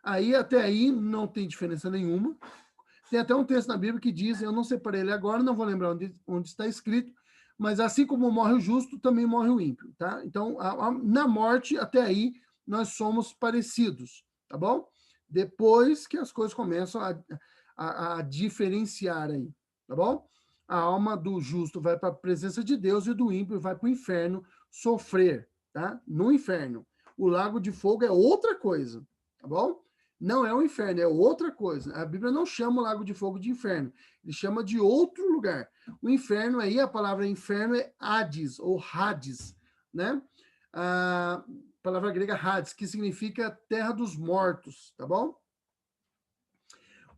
Até aí não tem diferença nenhuma. Tem até um texto na Bíblia que diz, eu não separei ele agora, não vou lembrar onde está escrito, mas assim como morre o justo, também morre o ímpio, tá? Então, na morte, até aí, nós somos parecidos, tá bom? Depois que as coisas começam a diferenciar aí, tá bom? A alma do justo vai para a presença de Deus e do ímpio vai para o inferno sofrer, tá? No inferno. O lago de fogo é outra coisa, tá bom? Não é o inferno, é outra coisa. A Bíblia não chama o lago de fogo de inferno, ele chama de outro lugar. O inferno aí, a palavra inferno é Hades, ou Hades, né? A palavra grega Hades, que significa terra dos mortos, tá bom?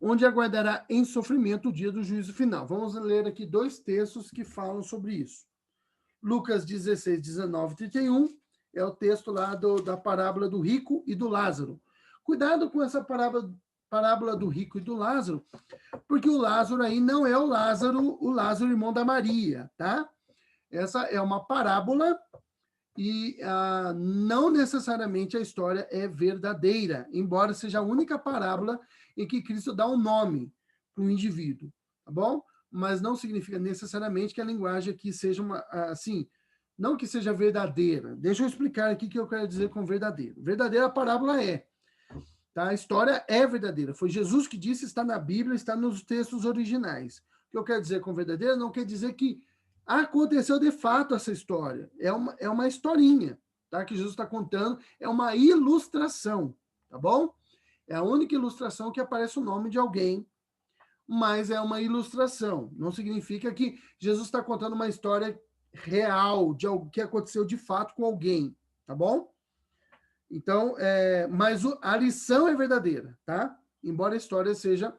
Onde aguardará em sofrimento o dia do juízo final. Vamos ler aqui 2 textos que falam sobre isso. Lucas 16, 19, 31, é o texto lá da parábola do rico e do Lázaro. Cuidado com essa parábola do rico e do Lázaro, porque o Lázaro aí não é o Lázaro irmão da Maria, tá? Essa é uma parábola e não necessariamente a história é verdadeira, embora seja a única parábola em que Cristo dá um nome para o indivíduo, tá bom? Mas não significa necessariamente que a linguagem aqui seja assim, não que seja verdadeira. Deixa eu explicar aqui o que eu quero dizer com verdadeiro. Verdadeira a parábola é, tá? A história é verdadeira. Foi Jesus que disse, está na Bíblia, está nos textos originais. O que eu quero dizer com verdadeira não quer dizer que aconteceu de fato essa história. É uma historinha, tá? Que Jesus está contando, é uma ilustração, tá bom? É a única ilustração que aparece o nome de alguém, mas é uma ilustração. Não significa que Jesus está contando uma história real, de algo que aconteceu de fato com alguém, tá bom? Então, mas a lição é verdadeira, tá? Embora a história seja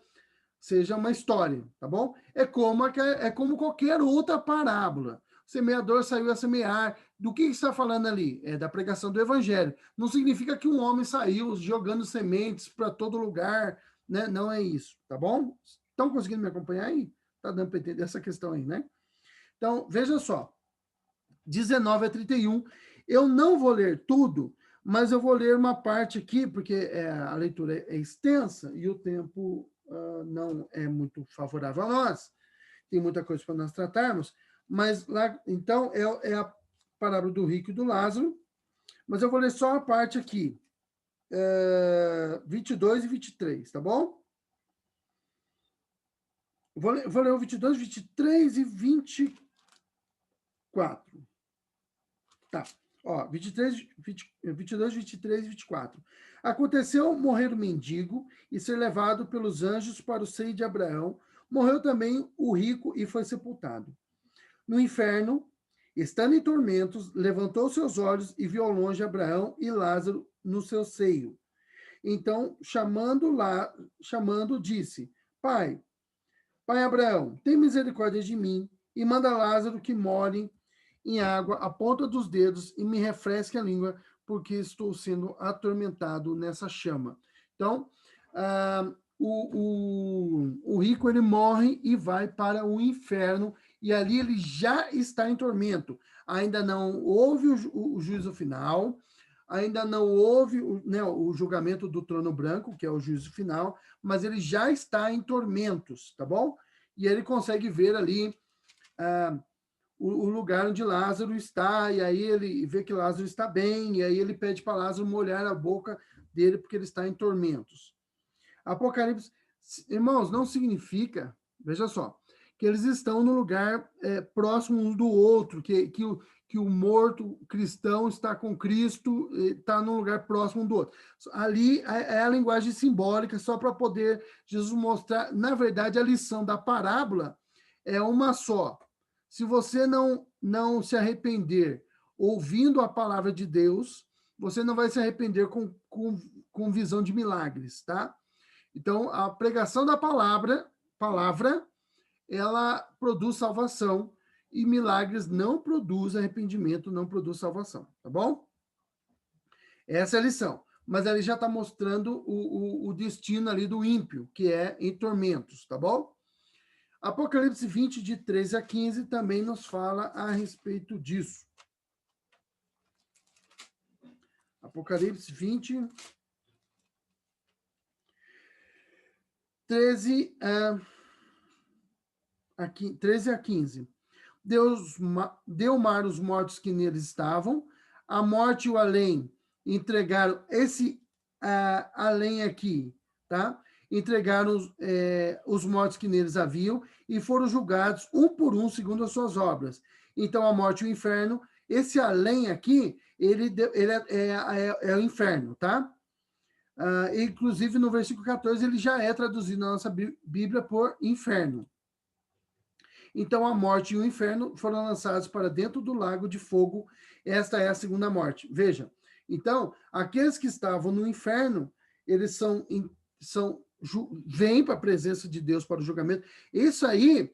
uma história, tá bom? É como qualquer outra parábola. O semeador saiu a semear. Do que está falando ali? É da pregação do evangelho. Não significa que um homem saiu jogando sementes para todo lugar, né? Não é isso, tá bom? Estão conseguindo me acompanhar aí? Tá dando para entender essa questão aí, né? Então, veja só. 19 a 31. Eu não vou ler tudo, mas eu vou ler uma parte aqui, porque a leitura é extensa e o tempo não é muito favorável a nós. Tem muita coisa para nós tratarmos, mas lá, então, é a parábola do rico e do Lázaro, mas eu vou ler só a parte aqui, 22 e 23, tá bom? Vou ler o 22, 23 e 24. Tá. Ó, 22, 23 e 24. Aconteceu morrer o mendigo e ser levado pelos anjos para o seio de Abraão. Morreu também o rico e foi sepultado. No inferno, estando em tormentos, levantou seus olhos e viu ao longe Abraão e Lázaro no seu seio. Então, chamando, disse: Pai Abraão, tem misericórdia de mim e manda Lázaro que molhe em água a ponta dos dedos e me refresque a língua, porque estou sendo atormentado nessa chama. Então, o rico, ele morre e vai para o inferno, e ali ele já está em tormento. Ainda não houve o juízo final, ainda não houve o julgamento do trono branco, que é o juízo final, mas ele já está em tormentos, tá bom? E ele consegue ver ali o lugar onde Lázaro está, e aí ele vê que Lázaro está bem, e aí ele pede para Lázaro molhar a boca dele, porque ele está em tormentos. Apocalipse, irmãos, não significa, veja só, que eles estão no lugar próximo um do outro, que o morto cristão está com Cristo, está num lugar próximo um do outro. Ali é a linguagem simbólica, só para poder Jesus mostrar, na verdade, a lição da parábola é uma só. Se você não se arrepender ouvindo a palavra de Deus, você não vai se arrepender com visão de milagres, tá? Então, a pregação da palavra, ela produz salvação, e milagres não produz arrependimento, não produz salvação, tá bom? Essa é a lição. Mas ele já está mostrando o destino ali do ímpio, que é em tormentos, tá bom? Apocalipse 20, de 13 a 15, também nos fala a respeito disso. Apocalipse 20, 13 a 15. Deu mar os mortos que neles estavam, a morte e o além entregaram, esse além aqui, tá? Entregaram os mortos que neles haviam e foram julgados um por um segundo as suas obras. Então a morte e o inferno, esse além aqui, ele é o inferno, tá? Inclusive no versículo 14 ele já é traduzido na nossa Bíblia por inferno. Então a morte e o inferno foram lançados para dentro do lago de fogo. Esta é a segunda morte. Veja, então aqueles que estavam no inferno, eles vêm para a presença de Deus para o julgamento. Isso aí,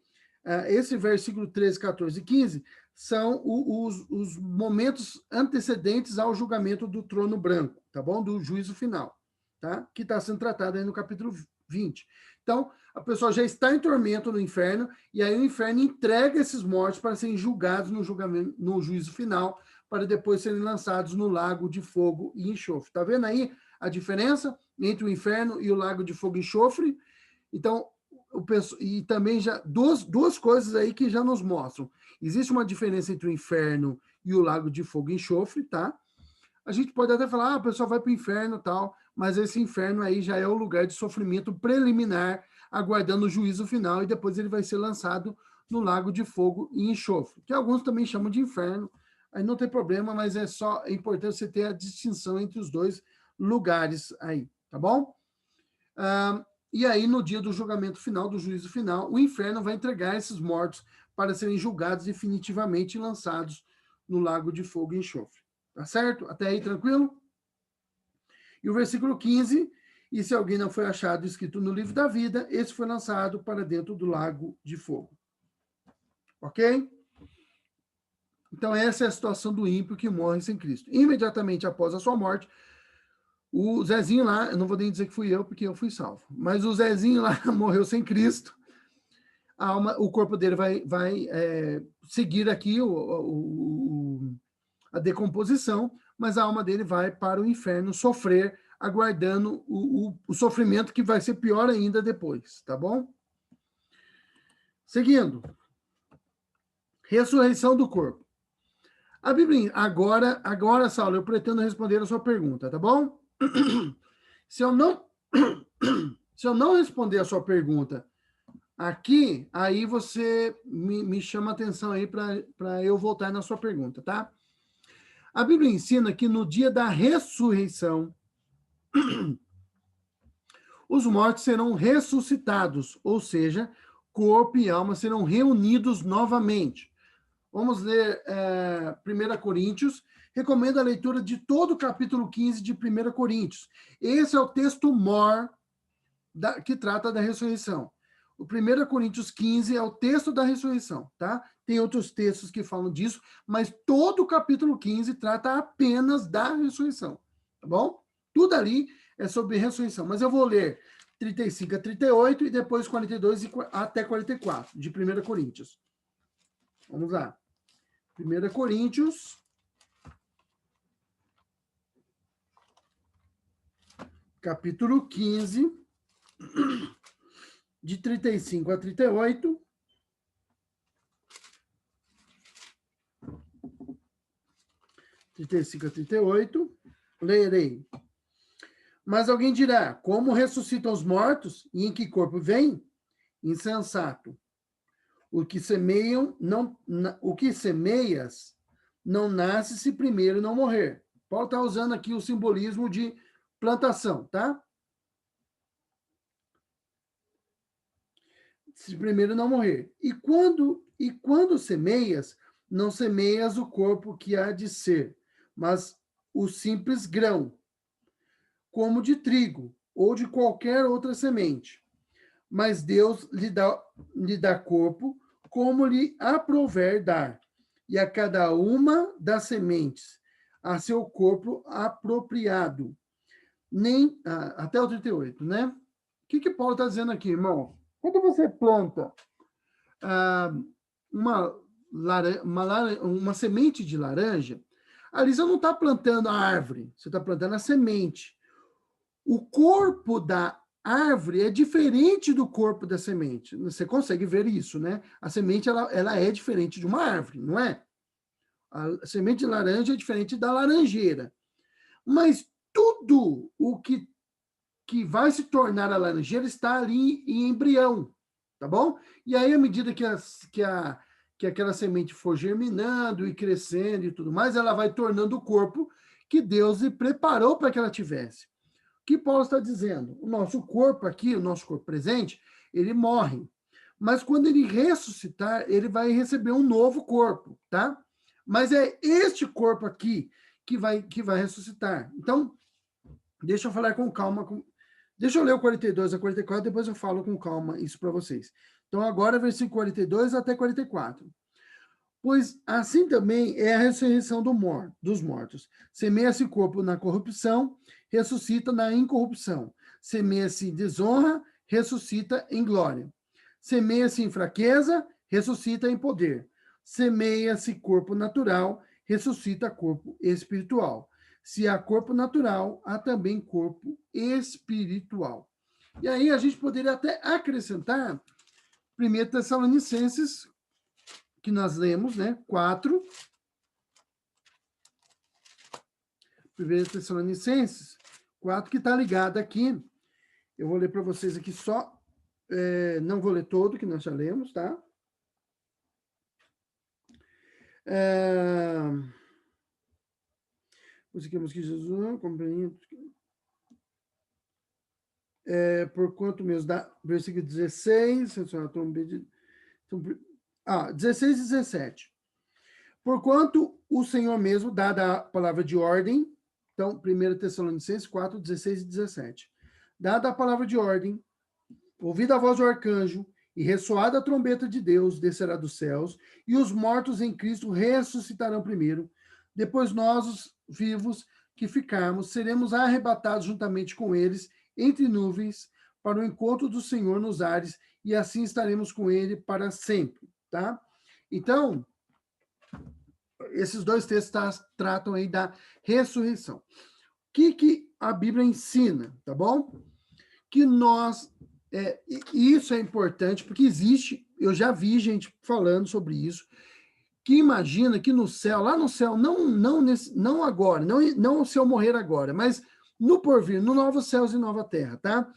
esse versículo 13, 14 e 15, são os momentos antecedentes ao julgamento do trono branco, tá bom? Do juízo final, tá? Que está sendo tratado aí no capítulo 20. Então, a pessoa já está em tormento no inferno, e aí o inferno entrega esses mortos para serem julgados no juízo final, para depois serem lançados no lago de fogo e enxofre. Tá vendo aí a diferença entre o inferno e o lago de fogo e enxofre? Então, e também já duas coisas aí que já nos mostram. Existe uma diferença entre o inferno e o lago de fogo e enxofre, tá? A gente pode até falar, a pessoa vai para o inferno e tal, mas esse inferno aí já é o lugar de sofrimento preliminar, aguardando o juízo final, e depois ele vai ser lançado no lago de fogo e enxofre, que alguns também chamam de inferno. Aí não tem problema, mas é importante você ter a distinção entre os dois lugares aí, tá bom? E aí, no dia do julgamento final, do juízo final, o inferno vai entregar esses mortos para serem julgados definitivamente e lançados no lago de fogo e enxofre. Tá certo? Até aí, tranquilo? E o versículo 15, e se alguém não foi achado escrito no livro da vida, esse foi lançado para dentro do lago de fogo. Ok? Então, essa é a situação do ímpio que morre sem Cristo. Imediatamente após a sua morte, o Zezinho lá, eu não vou nem dizer que fui eu, porque eu fui salvo, mas o Zezinho lá morreu sem Cristo. O corpo dele vai seguir aqui a decomposição, mas a alma dele vai para o inferno sofrer, aguardando o sofrimento que vai ser pior ainda depois, tá bom? Seguindo. Ressurreição do corpo. A Bíblia, agora, Saulo, eu pretendo responder a sua pergunta, tá bom? Se eu não responder a sua pergunta aqui, aí você me chama atenção aí para eu voltar na sua pergunta, tá? A Bíblia ensina que no dia da ressurreição, os mortos serão ressuscitados, ou seja, corpo e alma serão reunidos novamente. Vamos ler 1 Coríntios. Recomendo a leitura de todo o capítulo 15 de 1 Coríntios. Esse é o texto mor que trata da ressurreição. O 1 Coríntios 15 é o texto da ressurreição, tá? Tem outros textos que falam disso, mas todo o capítulo 15 trata apenas da ressurreição, tá bom? Tudo ali é sobre ressurreição, mas eu vou ler 35 a 38 e depois 42 até 44 de 1 Coríntios. Vamos lá. 1 Coríntios, capítulo 15, de 35 a 38. Lerei. Mas alguém dirá, como ressuscitam os mortos e em que corpo vêm? Insensato. O que semeias não nasce se primeiro não morrer. Paulo está usando aqui o simbolismo de plantação, tá? Se primeiro não morrer. E quando semeias, não semeias o corpo que há de ser, mas o simples grão, como de trigo ou de qualquer outra semente. Mas Deus lhe dá corpo como lhe aprouver dar, e a cada uma das sementes a seu corpo apropriado. Até o 38, né? O que Paulo está dizendo aqui, irmão? Quando você planta uma semente de laranja, ali você não está plantando a árvore, você está plantando a semente. O corpo da árvore é diferente do corpo da semente. Você consegue ver isso, né? A semente ela é diferente de uma árvore, não é? A semente de laranja é diferente da laranjeira. Mas tudo o que vai se tornar a laranjeira está ali em embrião, tá bom? E aí, à medida que aquela semente for germinando e crescendo e tudo mais, ela vai tornando o corpo que Deus lhe preparou para que ela tivesse. O que Paulo está dizendo? O nosso corpo aqui, o nosso corpo presente, ele morre. Mas quando ele ressuscitar, ele vai receber um novo corpo, tá? Mas é este corpo aqui que vai ressuscitar. Então, deixa eu falar com calma. Deixa eu ler o 42 a 44, depois eu falo com calma isso para vocês. Então, agora, versículo 42 até 44. Pois assim também é a ressurreição dos mortos. Semeia-se corpo na corrupção, ressuscita na incorrupção. Semeia-se desonra, ressuscita em glória. Semeia-se em fraqueza, ressuscita em poder. Semeia-se corpo natural, ressuscita corpo espiritual. Se há corpo natural, há também corpo espiritual. E aí a gente poderia até acrescentar 1 Tessalonicenses, que nós lemos, né? 4. 1 Tessalonicenses 4, que está ligado aqui. Eu vou ler para vocês aqui só. Não vou ler todo, que nós já lemos, tá? Busquemos que Jesus compreende. Porquanto meus versículo 16, 16 e 17. Porquanto o Senhor mesmo, dada a palavra de ordem, então, 1 Tessalonicenses 4, 16 e 17. Dada a palavra de ordem, ouvida a voz do arcanjo, e ressoada a trombeta de Deus, descerá dos céus, e os mortos em Cristo ressuscitarão primeiro. Depois nós, os vivos que ficarmos, seremos arrebatados juntamente com eles, entre nuvens, para o encontro do Senhor nos ares, e assim estaremos com ele para sempre, tá? Então, esses dois textos tratam aí da ressurreição. O que a Bíblia ensina, tá bom? Que nós, isso é importante, porque existe, eu já vi gente falando sobre isso, que imagina que no céu, lá no céu, não agora, não se eu morrer agora, mas no porvir, no novos céus e nova terra, tá?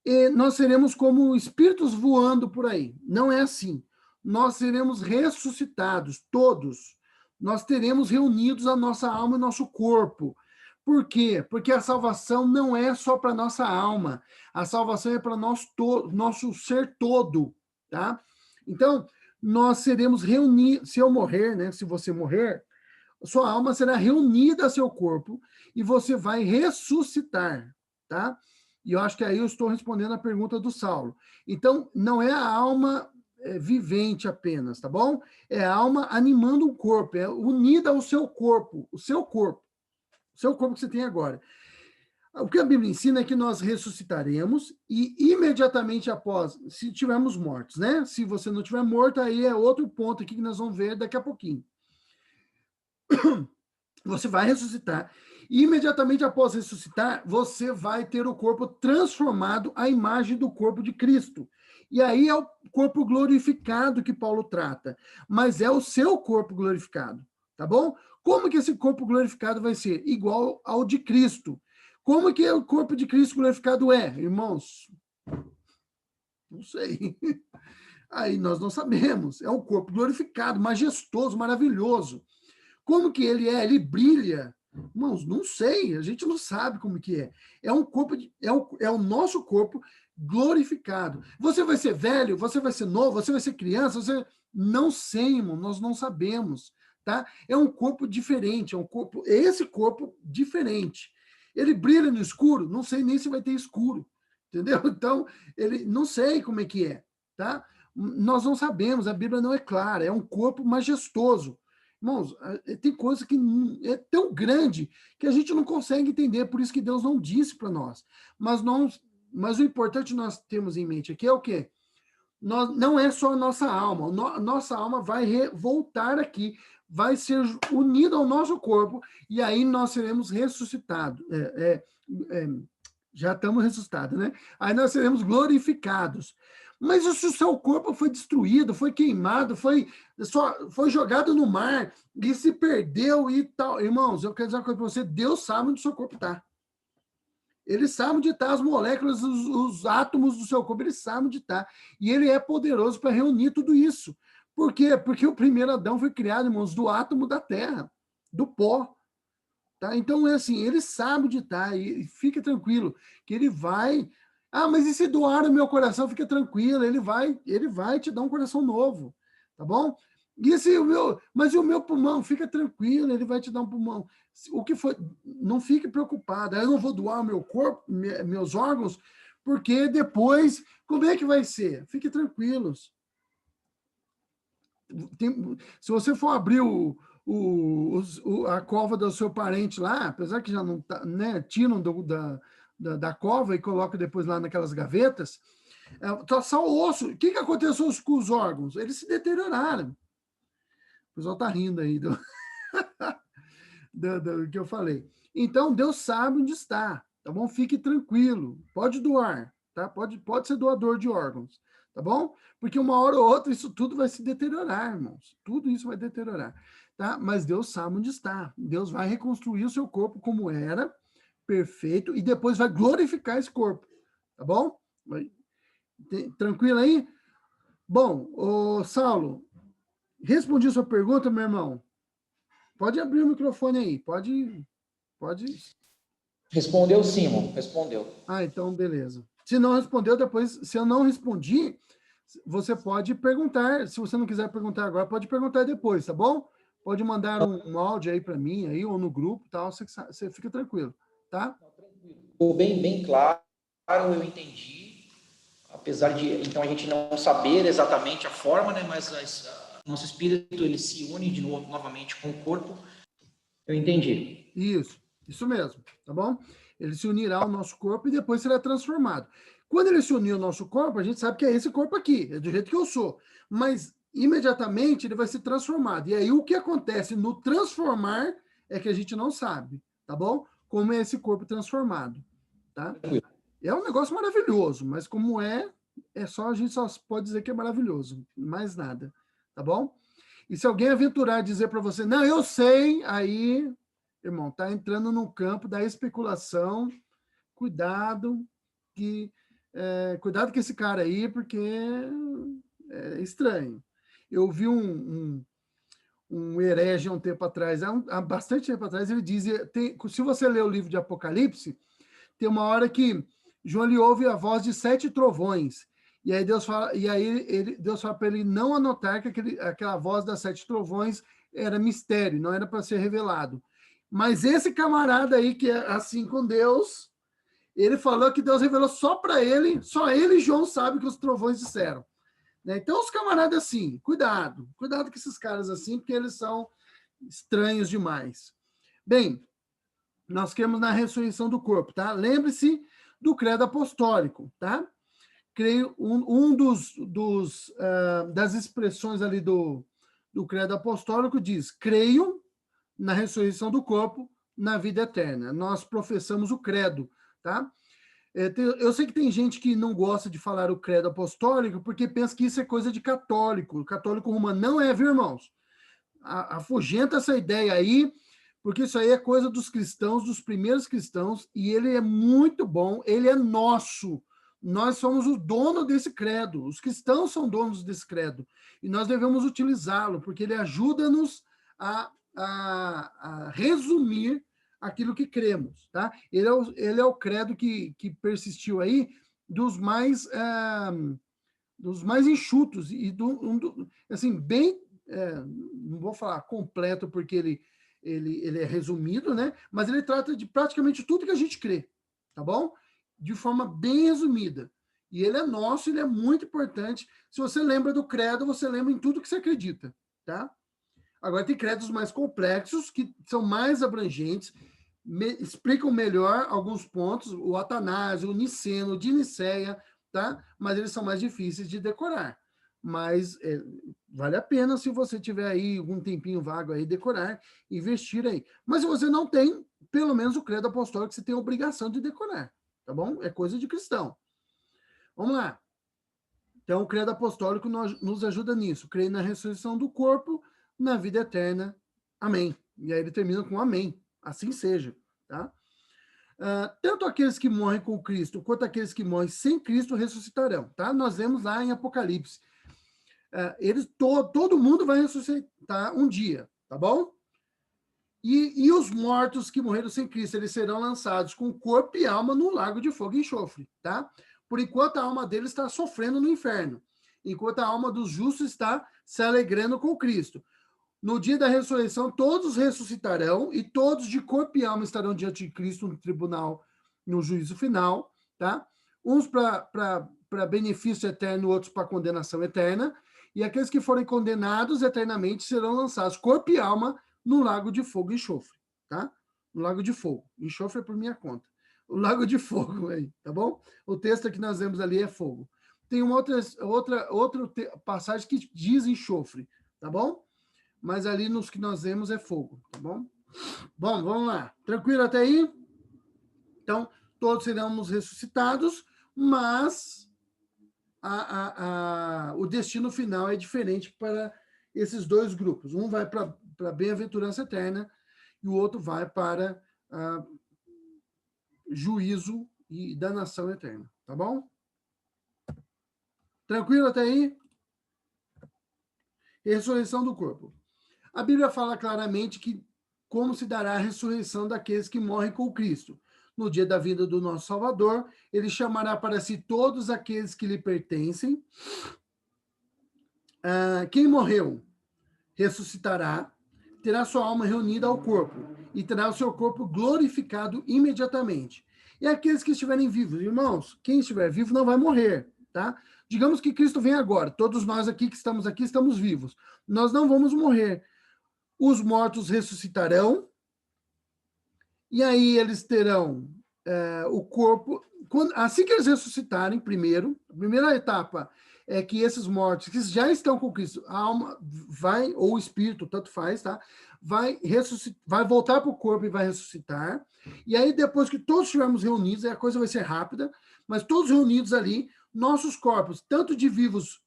E nós seremos como espíritos voando por aí. Não é assim. Nós seremos ressuscitados, todos. Nós teremos reunidos a nossa alma e nosso corpo. Por quê? Porque a salvação não é só para nossa alma. A salvação é para nosso ser todo, tá? Então, nós seremos reunidos. Se eu morrer, né? Se você morrer, sua alma será reunida a seu corpo e você vai ressuscitar, tá? E eu acho que aí eu estou respondendo a pergunta do Saulo. Então, não é a alma vivente apenas, tá bom? É a alma animando o corpo, é unida ao seu corpo, o seu corpo que você tem agora. O que a Bíblia ensina é que nós ressuscitaremos e imediatamente após, se tivermos mortos, né? Se você não tiver morto, aí é outro ponto aqui que nós vamos ver daqui a pouquinho. Você vai ressuscitar. E imediatamente após ressuscitar, você vai ter o corpo transformado à imagem do corpo de Cristo. E aí é o corpo glorificado que Paulo trata. Mas é o seu corpo glorificado, tá bom? Como que esse corpo glorificado vai ser? Igual ao de Cristo. Como que o corpo de Cristo glorificado é, irmãos? Não sei. Aí nós não sabemos. É um corpo glorificado, majestoso, maravilhoso. Como que ele é? Ele brilha. Irmãos, não sei, a gente não sabe como que é. É um corpo, é o nosso corpo glorificado. Você vai ser velho, você vai ser novo, você vai ser criança, você não sei, irmão, nós não sabemos, tá? É um corpo diferente, é esse corpo diferente. Ele brilha no escuro, não sei nem se vai ter escuro, entendeu? Então, ele não sei como é que é, tá? Nós não sabemos, a Bíblia não é clara, é um corpo majestoso. Irmãos, tem coisa que é tão grande que a gente não consegue entender, por isso que Deus não disse para nós. Mas o importante nós temos em mente aqui é o quê? Não é só a nossa alma. Nossa alma vai voltar aqui, vai ser unida ao nosso corpo, e aí nós seremos ressuscitados. Já estamos ressuscitados, né? Aí nós seremos glorificados. Mas se o seu corpo foi destruído, foi queimado, foi jogado no mar e se perdeu e tal. Irmãos, eu quero dizer uma coisa para você, Deus sabe onde o seu corpo está. Ele sabe onde estão as moléculas, os átomos do seu corpo, ele sabe onde está. E ele é poderoso para reunir tudo isso. Por quê? Porque o primeiro Adão foi criado, irmãos, do átomo da terra, do pó. Tá? Então, é assim, ele sabe onde está, e fica tranquilo, que ele vai... Ah, mas e se doar o meu coração? Fica tranquilo, ele vai te dar um coração novo, tá bom? Mas e o meu pulmão? Fica tranquilo, ele vai te dar um pulmão. O que foi? Não fique preocupado. Eu não vou doar o meu corpo, meus órgãos, porque depois, como é que vai ser? Fique tranquilos. se você for abrir a cova do seu parente lá, apesar que já não tá, né, tiram da cova e colocam depois lá naquelas gavetas, tá só o osso. O que aconteceu com os órgãos? Eles se deterioraram. O pessoal tá rindo aí do que eu falei. Então, Deus sabe onde está, tá bom? Fique tranquilo, pode doar, tá? Pode ser doador de órgãos, tá bom? Porque uma hora ou outra isso tudo vai se deteriorar, irmãos. Tudo isso vai deteriorar, tá? Mas Deus sabe onde está. Deus vai reconstruir o seu corpo como era, perfeito, e depois vai glorificar esse corpo, tá bom? Tranquilo aí? Bom, ô Saulo, respondi a sua pergunta, meu irmão. Pode abrir o microfone aí, pode. Respondeu, Simon, respondeu. Ah, então beleza. Se não respondeu, depois, se eu não respondi, você pode perguntar. Se você não quiser perguntar agora, pode perguntar depois, tá bom? Pode mandar um áudio aí para mim, aí, ou no grupo, tal, você fica tranquilo, tá? Ficou bem claro, eu entendi. Apesar de, então, a gente não saber exatamente a forma, né, mas nosso espírito, ele se une de novo, novamente com o corpo. Eu entendi. Isso mesmo, tá bom? Ele se unirá ao nosso corpo e depois será transformado. Quando ele se unir ao nosso corpo, a gente sabe que é esse corpo aqui, é do jeito que eu sou. Mas, imediatamente, ele vai ser transformado. E aí, o que acontece no transformar é que a gente não sabe, tá bom? Como é esse corpo transformado, tá? É um negócio maravilhoso, mas como a gente só pode dizer que é maravilhoso, mais nada, tá bom? E se alguém aventurar dizer para você, não, eu sei, aí, irmão, tá entrando no campo da especulação, cuidado com esse cara aí, porque é estranho. Eu vi um herege há um tempo atrás, há bastante tempo atrás, ele dizia, se você ler o livro de Apocalipse, tem uma hora que João lhe ouve a voz de 7 trovões. E aí Deus fala para ele não anotar que aquela voz das 7 trovões era mistério, não era para ser revelado. Mas esse camarada aí, que é assim com Deus, ele falou que Deus revelou só para ele, só ele e João sabem o que os trovões disseram. Né? Então, os camaradas assim, cuidado com esses caras assim, porque eles são estranhos demais. Bem, nós cremos na ressurreição do corpo, tá? Lembre-se do credo apostólico, tá? Creio, das expressões ali do credo apostólico diz, creio na ressurreição do corpo, na vida eterna. Nós professamos o credo, tá? Eu sei que tem gente que não gosta de falar o credo apostólico porque pensa que isso é coisa de católico. O católico romano não é, viu, irmãos? Afugenta essa ideia aí, porque isso aí é coisa dos cristãos, dos primeiros cristãos, e ele é muito bom, ele é nosso. Nós somos o dono desse credo, os cristãos são donos desse credo, e nós devemos utilizá-lo, porque ele ajuda-nos a resumir aquilo que cremos, tá? Ele é o credo que persistiu aí dos mais enxutos, e assim, bem, não vou falar completo, porque ele é resumido, né? Mas ele trata de praticamente tudo que a gente crê, tá bom? De forma bem resumida. E ele é nosso, ele é muito importante. Se você lembra do credo, você lembra em tudo que você acredita, tá? Agora, tem credos mais complexos, que são mais abrangentes, explicam melhor alguns pontos, o Atanásio, o Niceno, o de Niceia, tá? Mas eles são mais difíceis de decorar. Mas vale a pena, se você tiver aí algum tempinho vago aí, decorar, investir aí. Mas se você não tem, pelo menos o credo apostólico você tem a obrigação de decorar, tá bom? É coisa de cristão. Vamos lá. Então, o credo apostólico nos ajuda nisso. Creio na ressurreição do corpo, na vida eterna. Amém. E aí ele termina com amém. Assim seja, tá? Tanto aqueles que morrem com Cristo, quanto aqueles que morrem sem Cristo ressuscitarão, tá? Nós vemos lá em Apocalipse. Todo mundo vai ressuscitar um dia, tá bom? E os mortos que morreram sem Cristo, eles serão lançados com corpo e alma no lago de fogo e enxofre, tá? Por enquanto a alma deles está sofrendo no inferno, enquanto a alma dos justos está se alegrando com Cristo. No dia da ressurreição, todos ressuscitarão e todos de corpo e alma estarão diante de Cristo no tribunal, no juízo final, tá? Uns para benefício eterno, outros para condenação eterna. E aqueles que forem condenados eternamente serão lançados, corpo e alma, no lago de fogo e enxofre, tá? No lago de fogo. Enxofre é por minha conta. O lago de fogo aí, tá bom? O texto que nós vemos ali é fogo. Tem uma outra passagem que diz enxofre, tá bom? Mas ali nos que nós vemos é fogo, tá bom? Bom, vamos lá. Tranquilo até aí? Então, todos seremos ressuscitados, mas o destino final é diferente para esses dois grupos. Um vai para a bem-aventurança eterna e o outro vai para juízo e danação eterna, tá bom? Tranquilo até aí? Ressurreição do corpo. A Bíblia fala claramente que como se dará a ressurreição daqueles que morrem com Cristo. No dia da vinda do nosso Salvador, ele chamará para si todos aqueles que lhe pertencem. Quem morreu ressuscitará, terá sua alma reunida ao corpo e terá o seu corpo glorificado imediatamente. E aqueles que estiverem vivos, irmãos, quem estiver vivo não vai morrer, tá? Digamos que Cristo vem agora, todos nós aqui que estamos aqui estamos vivos. Nós não vamos morrer. Os mortos ressuscitarão, e aí eles terão o corpo. Assim que eles ressuscitarem, a primeira etapa é que esses mortos, que já estão com Cristo, a alma vai, ou o espírito, tanto faz, tá? Vai voltar para o corpo e vai ressuscitar. E aí, depois que todos estivermos reunidos, a coisa vai ser rápida, mas todos reunidos ali, nossos corpos, tanto de vivos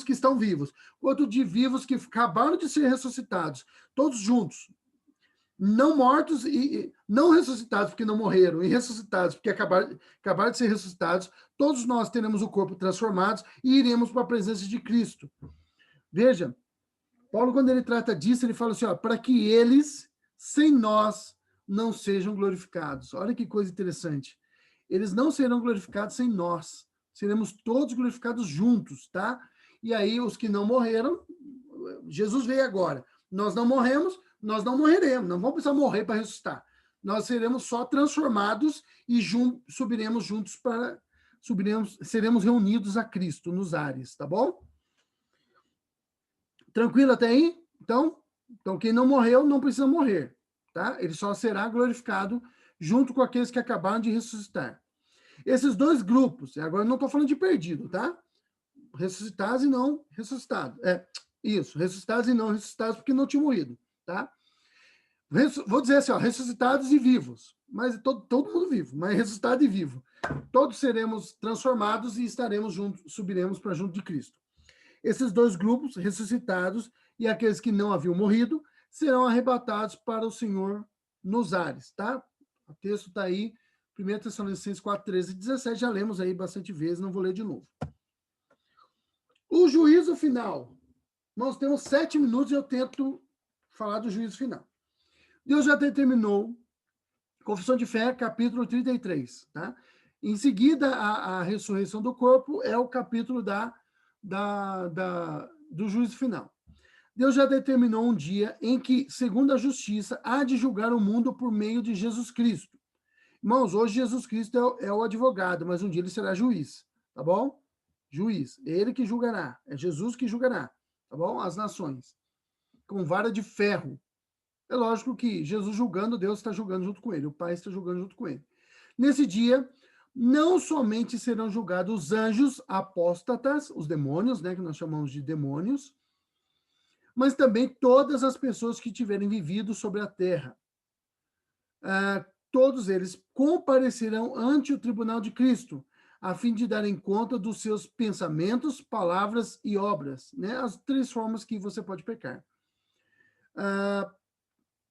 que estão vivos, quanto de vivos que acabaram de ser ressuscitados, todos juntos, não mortos e não ressuscitados porque não morreram, e ressuscitados porque acabaram de ser ressuscitados, todos nós teremos o corpo transformado e iremos para a presença de Cristo. Veja, Paulo, quando ele trata disso, ele fala assim, para que eles, sem nós, não sejam glorificados. Olha que coisa interessante. Eles não serão glorificados sem nós. Seremos todos glorificados juntos, tá? E aí, os que não morreram, Jesus veio agora. Nós não morremos, nós não morreremos. Não vamos precisar morrer para ressuscitar. Nós seremos só transformados e subiremos juntos seremos reunidos a Cristo nos ares, tá bom? Tranquilo até aí? Então, quem não morreu não precisa morrer, tá? Ele só será glorificado junto com aqueles que acabaram de ressuscitar. Esses dois grupos, agora eu não estou falando de perdido, tá? Ressuscitados e não ressuscitados. Ressuscitados e não ressuscitados porque não tinham morrido, tá? Vou dizer assim, ressuscitados e vivos, mas todo mundo vivo, mas ressuscitado e vivo. Todos seremos transformados e estaremos juntos, subiremos para junto de Cristo. Esses dois grupos, ressuscitados e aqueles que não haviam morrido, serão arrebatados para o Senhor nos ares, tá? O texto está aí, 1 Tessalonicenses 4, 13 e 17, já lemos aí bastante vezes, não vou ler de novo. O juízo final. Nós temos 7 minutos e eu tento falar do juízo final. Deus já determinou, Confissão de Fé, capítulo 33, tá? Em seguida, a ressurreição do corpo é o capítulo do juízo final. Deus já determinou um dia em que, segundo a justiça, há de julgar o mundo por meio de Jesus Cristo. Irmãos, hoje Jesus Cristo é o advogado, mas um dia ele será juiz, tá bom? Juiz, é ele que julgará, é Jesus que julgará, tá bom? As nações, com vara de ferro. É lógico que Jesus julgando, Deus está julgando junto com ele, o Pai está julgando junto com ele. Nesse dia, não somente serão julgados os anjos apóstatas, os demônios, né, que nós chamamos de demônios, mas também todas as pessoas que tiverem vivido sobre a terra. Todos eles comparecerão ante o tribunal de Cristo, a fim de darem conta dos seus pensamentos, palavras e obras, né? As 3 formas que você pode pecar.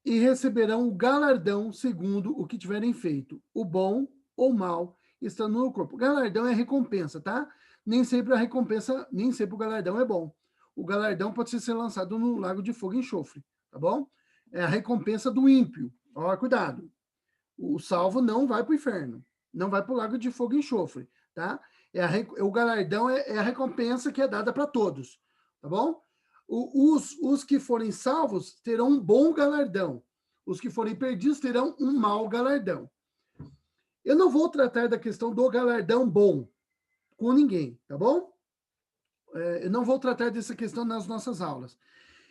E receberão o galardão segundo o que tiverem feito, o bom ou mal, estando no corpo. O galardão é recompensa, tá? Nem sempre o galardão é bom. O galardão pode ser lançado no lago de fogo e enxofre, tá bom? É a recompensa do ímpio. Ó, cuidado. O salvo não vai para o inferno, não vai para o lago de fogo e enxofre, tá? O galardão é a recompensa que é dada para todos, tá bom? Os que forem salvos terão um bom galardão, os que forem perdidos terão um mau galardão. Eu não vou tratar da questão do galardão bom com ninguém, tá bom? eu não vou tratar dessa questão nas nossas aulas.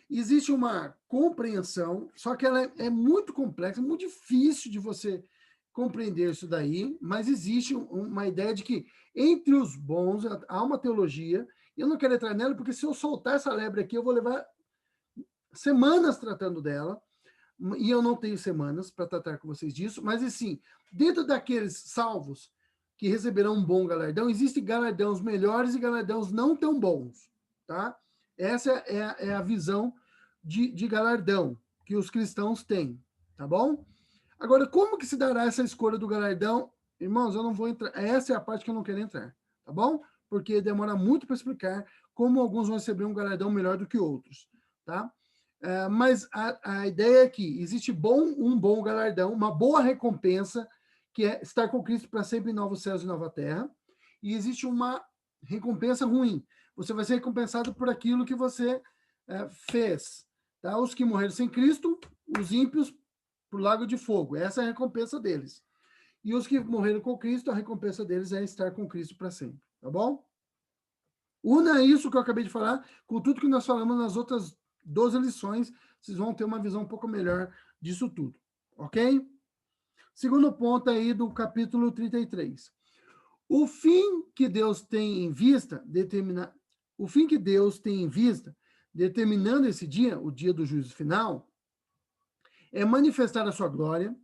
Existe uma compreensão, só que ela é muito complexa, muito difícil de você compreender isso daí, mas existe uma ideia de que entre os bons há uma teologia. Eu não quero entrar nela, porque se eu soltar essa lebre aqui, eu vou levar semanas tratando dela, e eu não tenho semanas para tratar com vocês disso, mas assim, dentro daqueles salvos que receberão um bom galardão, existem galardões melhores e galardões não tão bons, tá? Essa é a visão de galardão que os cristãos têm, tá bom? Agora, como que se dará essa escolha do galardão? Irmãos, eu não vou entrar, essa é a parte que eu não quero entrar, tá bom? Porque demora muito para explicar como alguns vão receber um galardão melhor do que outros, tá? Mas a ideia é que existe um bom galardão, uma boa recompensa, que é estar com Cristo para sempre em novos céus e nova terra, e existe uma recompensa ruim. Você vai ser recompensado por aquilo que você fez. Tá? Os que morreram sem Cristo, os ímpios, para o lago de fogo. Essa é a recompensa deles. E os que morreram com Cristo, a recompensa deles é estar com Cristo para sempre. Tá bom? Una isso que eu acabei de falar com tudo que nós falamos nas outras 12 lições, vocês vão ter uma visão um pouco melhor disso tudo, ok? Segundo ponto aí do capítulo 33. O fim que Deus tem em vista, determinando esse dia, o dia do juízo final, é manifestar a sua glória,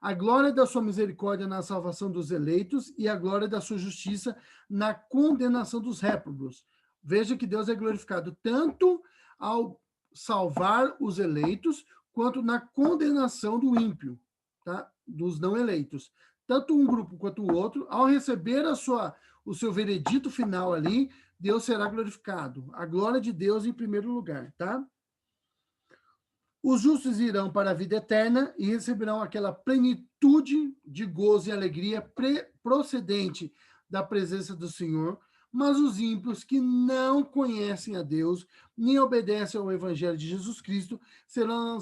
a glória da sua misericórdia na salvação dos eleitos e a glória da sua justiça na condenação dos réprobos. Veja que Deus é glorificado tanto ao salvar os eleitos, quanto na condenação do ímpio, tá? Dos não eleitos. Tanto um grupo quanto o outro, ao receber o seu veredito final ali, Deus será glorificado. A glória de Deus em primeiro lugar, tá? Os justos irão para a vida eterna e receberão aquela plenitude de gozo e alegria procedente da presença do Senhor, mas os ímpios que não conhecem a Deus, nem obedecem ao Evangelho de Jesus Cristo, serão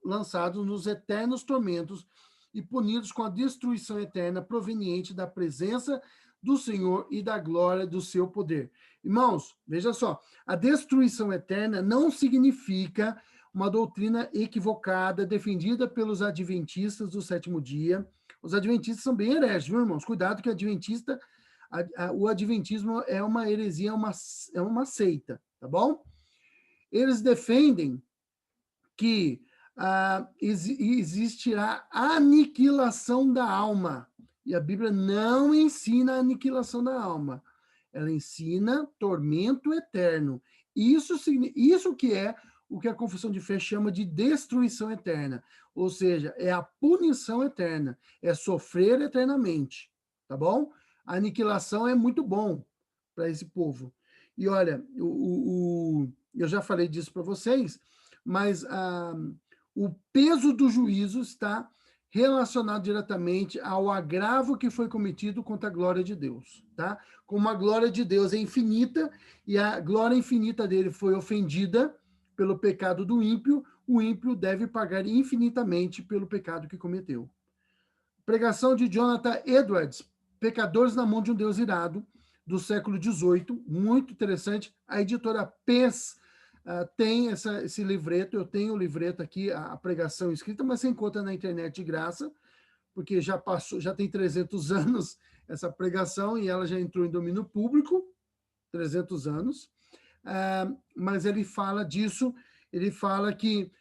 lançados nos eternos tormentos e punidos com a destruição eterna proveniente da presença do Senhor e da glória do seu poder. Irmãos, veja só, a destruição eterna não significa uma doutrina equivocada defendida pelos adventistas do sétimo dia. Os adventistas são bem hereges, viu, irmãos? Cuidado que o adventismo é uma heresia, é uma seita, tá bom? Eles defendem que existirá aniquilação da alma. E a Bíblia não ensina a aniquilação da alma. Ela ensina tormento eterno. Isso que é o que a confissão de fé chama de destruição eterna. Ou seja, é a punição eterna. É sofrer eternamente. Tá bom? A aniquilação é muito bom para esse povo. E olha, eu já falei disso para vocês, mas o peso do juízo está relacionado diretamente ao agravo que foi cometido contra a glória de Deus, tá? Como a glória de Deus é infinita e a glória infinita dele foi ofendida pelo pecado do ímpio, o ímpio deve pagar infinitamente pelo pecado que cometeu. Pregação de Jonathan Edwards, Pecadores na mão de um Deus irado, do século XVIII, muito interessante. A editora PES tem esse livreto, eu tenho o livreto aqui, a pregação escrita, mas você encontra na internet de graça, porque já tem 300 anos essa pregação e ela já entrou em domínio público, 300 anos, mas ele fala disso, ele fala que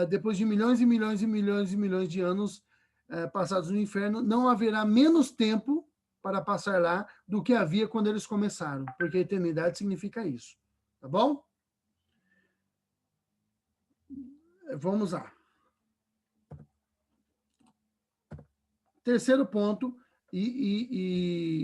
depois de milhões e milhões e milhões e milhões de anos passados no inferno, não haverá menos tempo para passar lá do que havia quando eles começaram, porque a eternidade significa isso, tá bom? Vamos lá. Terceiro ponto,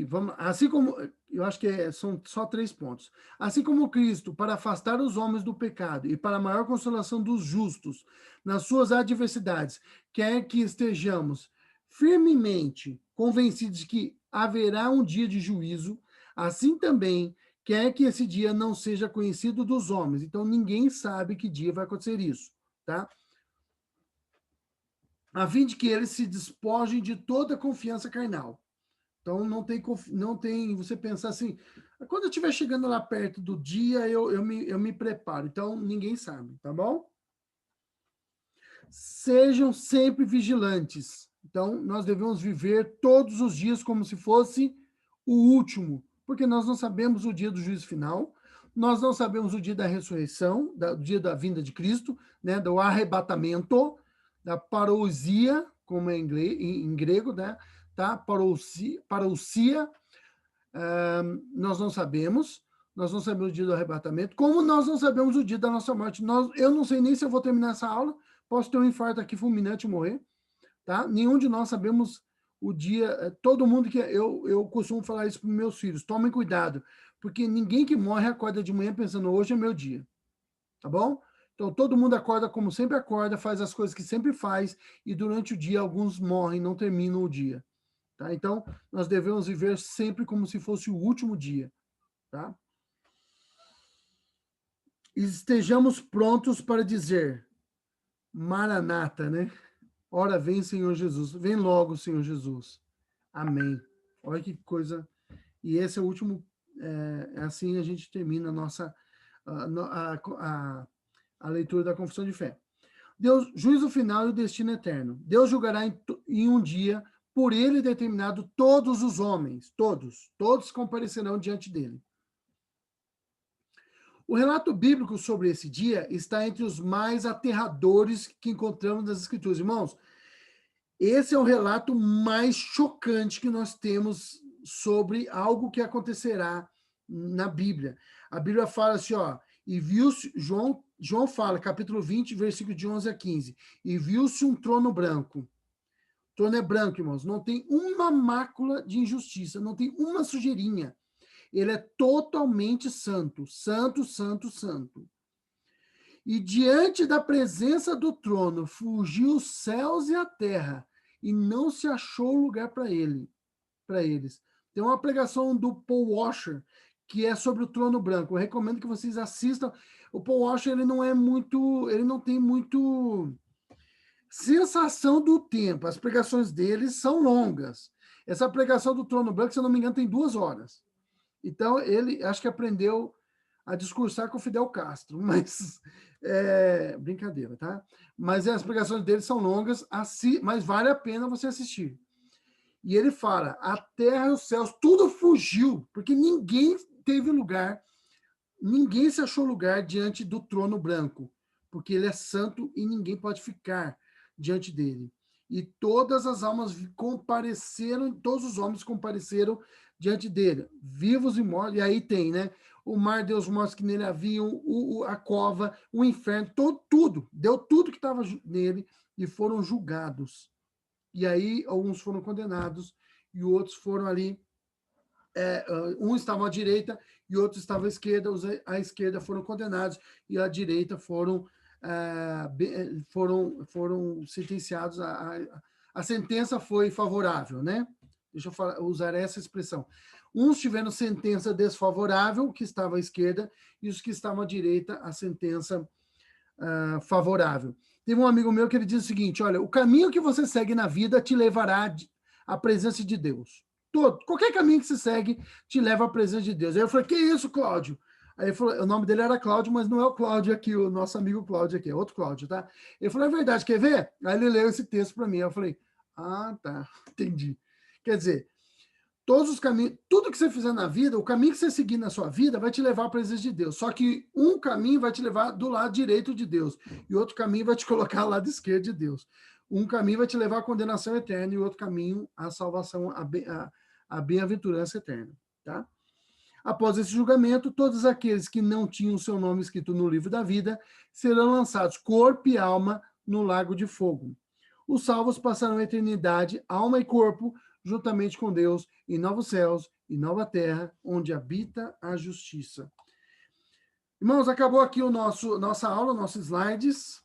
vamos, assim como, eu acho que são só 3 pontos. Assim como Cristo, para afastar os homens do pecado e para a maior consolação dos justos nas suas adversidades, quer que estejamos firmemente convencidos de que haverá um dia de juízo, assim também quer que esse dia não seja conhecido dos homens. Então, ninguém sabe que dia vai acontecer isso, tá? A fim de que eles se despojem de toda confiança carnal. Então, não tem você pensar assim, quando eu estiver chegando lá perto do dia, eu me preparo. Então, ninguém sabe, tá bom? Sejam sempre vigilantes. Então, nós devemos viver todos os dias como se fosse o último, porque nós não sabemos o dia do juízo final, nós não sabemos o dia da ressurreição, o dia da vinda de Cristo, né, do arrebatamento, da parousia, como é em grego, né, tá? Parousia, nós não sabemos o dia do arrebatamento, como nós não sabemos o dia da nossa morte. Eu não sei nem se eu vou terminar essa aula, posso ter um infarto aqui fulminante e morrer, tá? Nenhum de nós sabemos o dia, todo mundo que eu costumo falar isso para os meus filhos, tomem cuidado, porque ninguém que morre acorda de manhã pensando, hoje é meu dia, tá bom? Então, todo mundo acorda como sempre acorda, faz as coisas que sempre faz, e durante o dia alguns morrem, não terminam o dia, tá? Então, nós devemos viver sempre como se fosse o último dia, tá? Estejamos prontos para dizer, Maranata, né? Ora vem, Senhor Jesus. Vem logo, Senhor Jesus. Amém. Olha que coisa. E esse é o último. Assim a gente termina a leitura da Confissão de Fé. Deus, juízo final e o destino eterno. Deus julgará em um dia, por ele determinado, todos os homens. Todos comparecerão diante dele. O relato bíblico sobre esse dia está entre os mais aterradores que encontramos nas Escrituras. Irmãos, esse é o relato mais chocante que nós temos sobre algo que acontecerá na Bíblia. A Bíblia fala assim, ó, e viu-se, João fala, capítulo 20, versículo de 11 a 15, e viu-se um trono branco. O trono é branco, irmãos, não tem uma mácula de injustiça, não tem uma sujeirinha. Ele é totalmente santo, santo, santo, santo. E diante da presença do trono, fugiu os céus e a terra, e não se achou lugar para eles. Tem uma pregação do Paul Washer, que é sobre o trono branco. Eu recomendo que vocês assistam. O Paul Washer, ele não tem muito sensação do tempo. As pregações dele são longas. Essa pregação do trono branco, se eu não me engano, tem 2 horas. Então, ele acho que aprendeu a discursar com o Fidel Castro, mas brincadeira, tá? Mas as pregações dele são longas, mas vale a pena você assistir. E ele fala, a terra e os céus, tudo fugiu, porque ninguém teve lugar, ninguém se achou lugar diante do trono branco, porque ele é santo e ninguém pode ficar diante dele. E todas as almas compareceram, todos os homens compareceram diante dele, vivos e mortos. E aí tem, né? O mar deu os mortos que nele haviam, a cova, o inferno, tudo. Deu tudo que estava nele e foram julgados. E aí, alguns foram condenados e outros foram ali. Um estava à direita e outro estava à esquerda. Os à esquerda foram condenados e à direita foram sentenciados. A sentença foi favorável, né? Deixa eu usar essa expressão. Uns tiveram sentença desfavorável, que estava à esquerda, e os que estavam à direita, a sentença favorável. Teve um amigo meu que ele diz o seguinte, olha, o caminho que você segue na vida te levará à presença de Deus. Qualquer caminho que você segue te leva à presença de Deus. Aí eu falei, que isso, Cláudio? Aí ele falou, o nome dele era Cláudio, mas não é o Cláudio aqui, o nosso amigo Cláudio aqui, é outro Cláudio, tá? Ele falou, é verdade, quer ver? Aí ele leu esse texto para mim, eu falei, tá, entendi. Quer dizer, todos os caminhos, tudo que você fizer na vida, o caminho que você seguir na sua vida vai te levar à presença de Deus. Só que um caminho vai te levar do lado direito de Deus e outro caminho vai te colocar ao lado esquerdo de Deus. Um caminho vai te levar à condenação eterna e outro caminho à salvação, à bem-aventurança eterna, tá? Após esse julgamento, todos aqueles que não tinham seu nome escrito no livro da vida serão lançados corpo e alma no lago de fogo. Os salvos passarão a eternidade, alma e corpo, juntamente com Deus, em novos céus e nova terra, onde habita a justiça. Irmãos, acabou aqui nossa aula, nossos slides.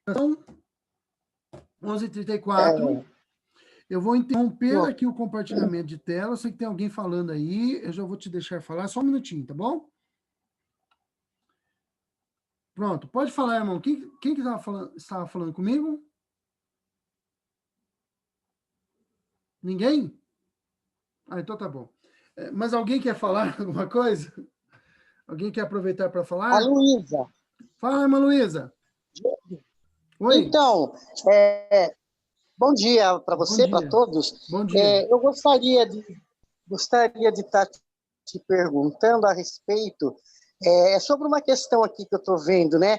Então, 11h34. Eu vou interromper aqui o compartilhamento de tela. Eu sei que tem alguém falando aí. Eu já vou te deixar falar. Só um minutinho, tá bom? Pronto. Pode falar, irmão. Quem que estava falando comigo? Ninguém? Ah, então tá bom. Mas alguém quer falar alguma coisa? Alguém quer aproveitar para A falar? Luísa. Fala, irmã Luísa. Oi. Então, bom dia para Bom você, para dia. todos. Bom dia. Eu gostaria de estar te perguntando a respeito sobre uma questão aqui que eu estou vendo, né?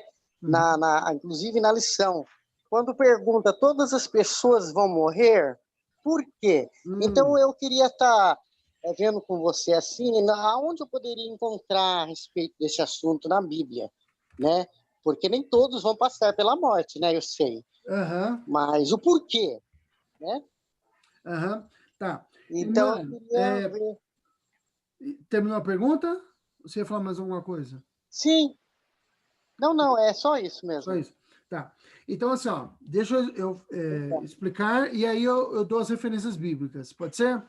Inclusive na lição. Quando pergunta, todas as pessoas vão morrer? Por quê? Então, eu queria estar vendo com você assim, aonde eu poderia encontrar a respeito desse assunto na Bíblia, né? Porque nem todos vão passar pela morte, né? Eu sei. Aham. Mas o porquê, né? Aham. Tá. Então, eu Irmã, queria ver. terminou a pergunta? Você ia falar mais alguma coisa? Sim. Não, é só isso Só mesmo. isso. Tá. Então, assim, ó, deixa eu explicar e aí eu dou as referências bíblicas. Pode ser?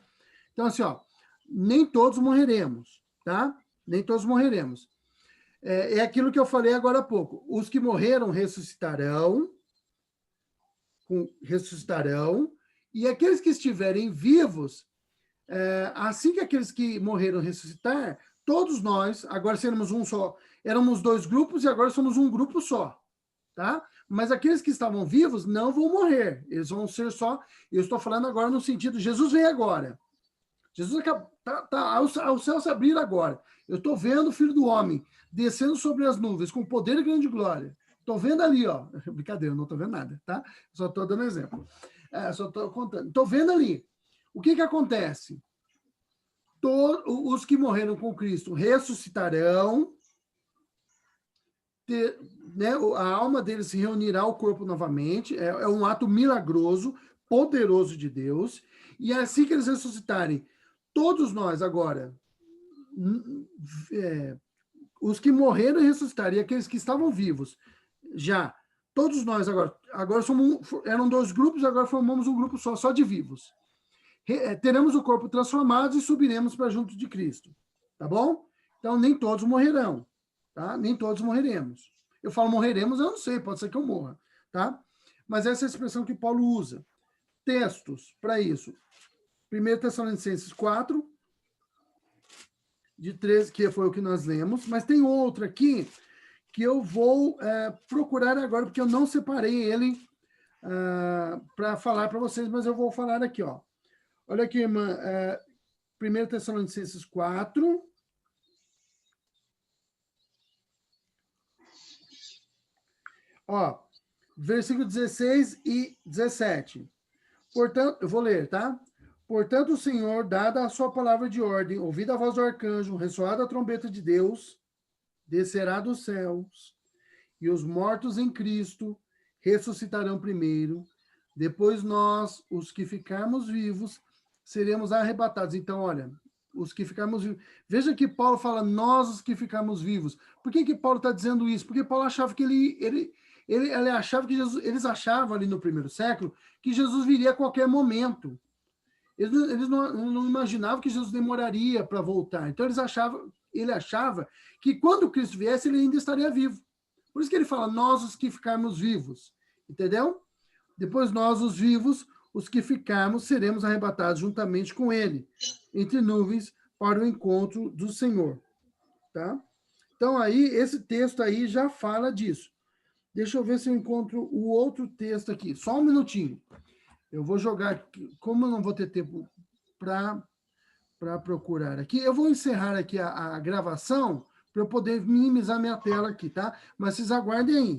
Então, assim, ó, nem todos morreremos, tá? Nem todos morreremos. É aquilo que eu falei agora há pouco. Os que morreram ressuscitarão, e aqueles que estiverem vivos, assim que aqueles que morreram ressuscitar, todos nós, agora seremos um só, éramos dois grupos e agora somos um grupo só, tá? Mas aqueles que estavam vivos não vão morrer, eles vão ser só, eu estou falando agora no sentido, Jesus vem agora. Jesus ao céu se abrir agora. Eu estou vendo o Filho do Homem descendo sobre as nuvens com poder e grande glória. Estou vendo ali, ó. Brincadeira, não estou vendo nada, tá? Só estou dando exemplo. Só estou contando. Estou vendo ali. O que acontece? Os que morreram com Cristo ressuscitarão, né, a alma deles se reunirá ao corpo novamente. É um ato milagroso, poderoso de Deus. E assim que eles ressuscitarem, todos nós agora, os que morreram e ressuscitaram, e aqueles que estavam vivos, já, todos nós agora eram dois grupos, agora formamos um grupo só de vivos. Teremos o corpo transformado e subiremos para junto de Cristo, tá bom? Então, nem todos morrerão, tá? Nem todos morreremos. Eu falo morreremos, eu não sei, pode ser que eu morra, tá? Mas essa é a expressão que Paulo usa. Textos para isso. 1 Tessalonicenses 4, de 13, que foi o que nós lemos, mas tem outro aqui que eu vou procurar agora, porque eu não separei ele para falar para vocês, mas eu vou falar aqui, ó. Olha aqui, irmã, 1 Tessalonicenses 4, ó, versículo 16 e 17. Portanto, eu vou ler, tá? Portanto, o Senhor, dada a sua palavra de ordem, ouvida a voz do arcanjo, ressoada a trombeta de Deus, descerá dos céus, e os mortos em Cristo ressuscitarão primeiro. Depois nós, os que ficarmos vivos, seremos arrebatados. Então, olha, os que ficarmos vivos. Veja que Paulo fala, nós os que ficarmos vivos. Por que Paulo está dizendo isso? Porque Paulo achava que ele achava que Jesus, eles achavam ali no primeiro século que Jesus viria a qualquer momento. Eles não imaginavam que Jesus demoraria para voltar. Então ele achava que quando Cristo viesse, ele ainda estaria vivo. Por isso que ele fala, nós os que ficarmos vivos. Entendeu? Depois nós, os vivos, os que ficarmos, seremos arrebatados juntamente com ele, entre nuvens, para o encontro do Senhor. Tá? Então, aí, esse texto aí já fala disso. Deixa eu ver se eu encontro o outro texto aqui. Só um minutinho. Eu vou jogar, como eu não vou ter tempo para procurar aqui, eu vou encerrar aqui a gravação para eu poder minimizar minha tela aqui, tá? Mas vocês aguardem aí.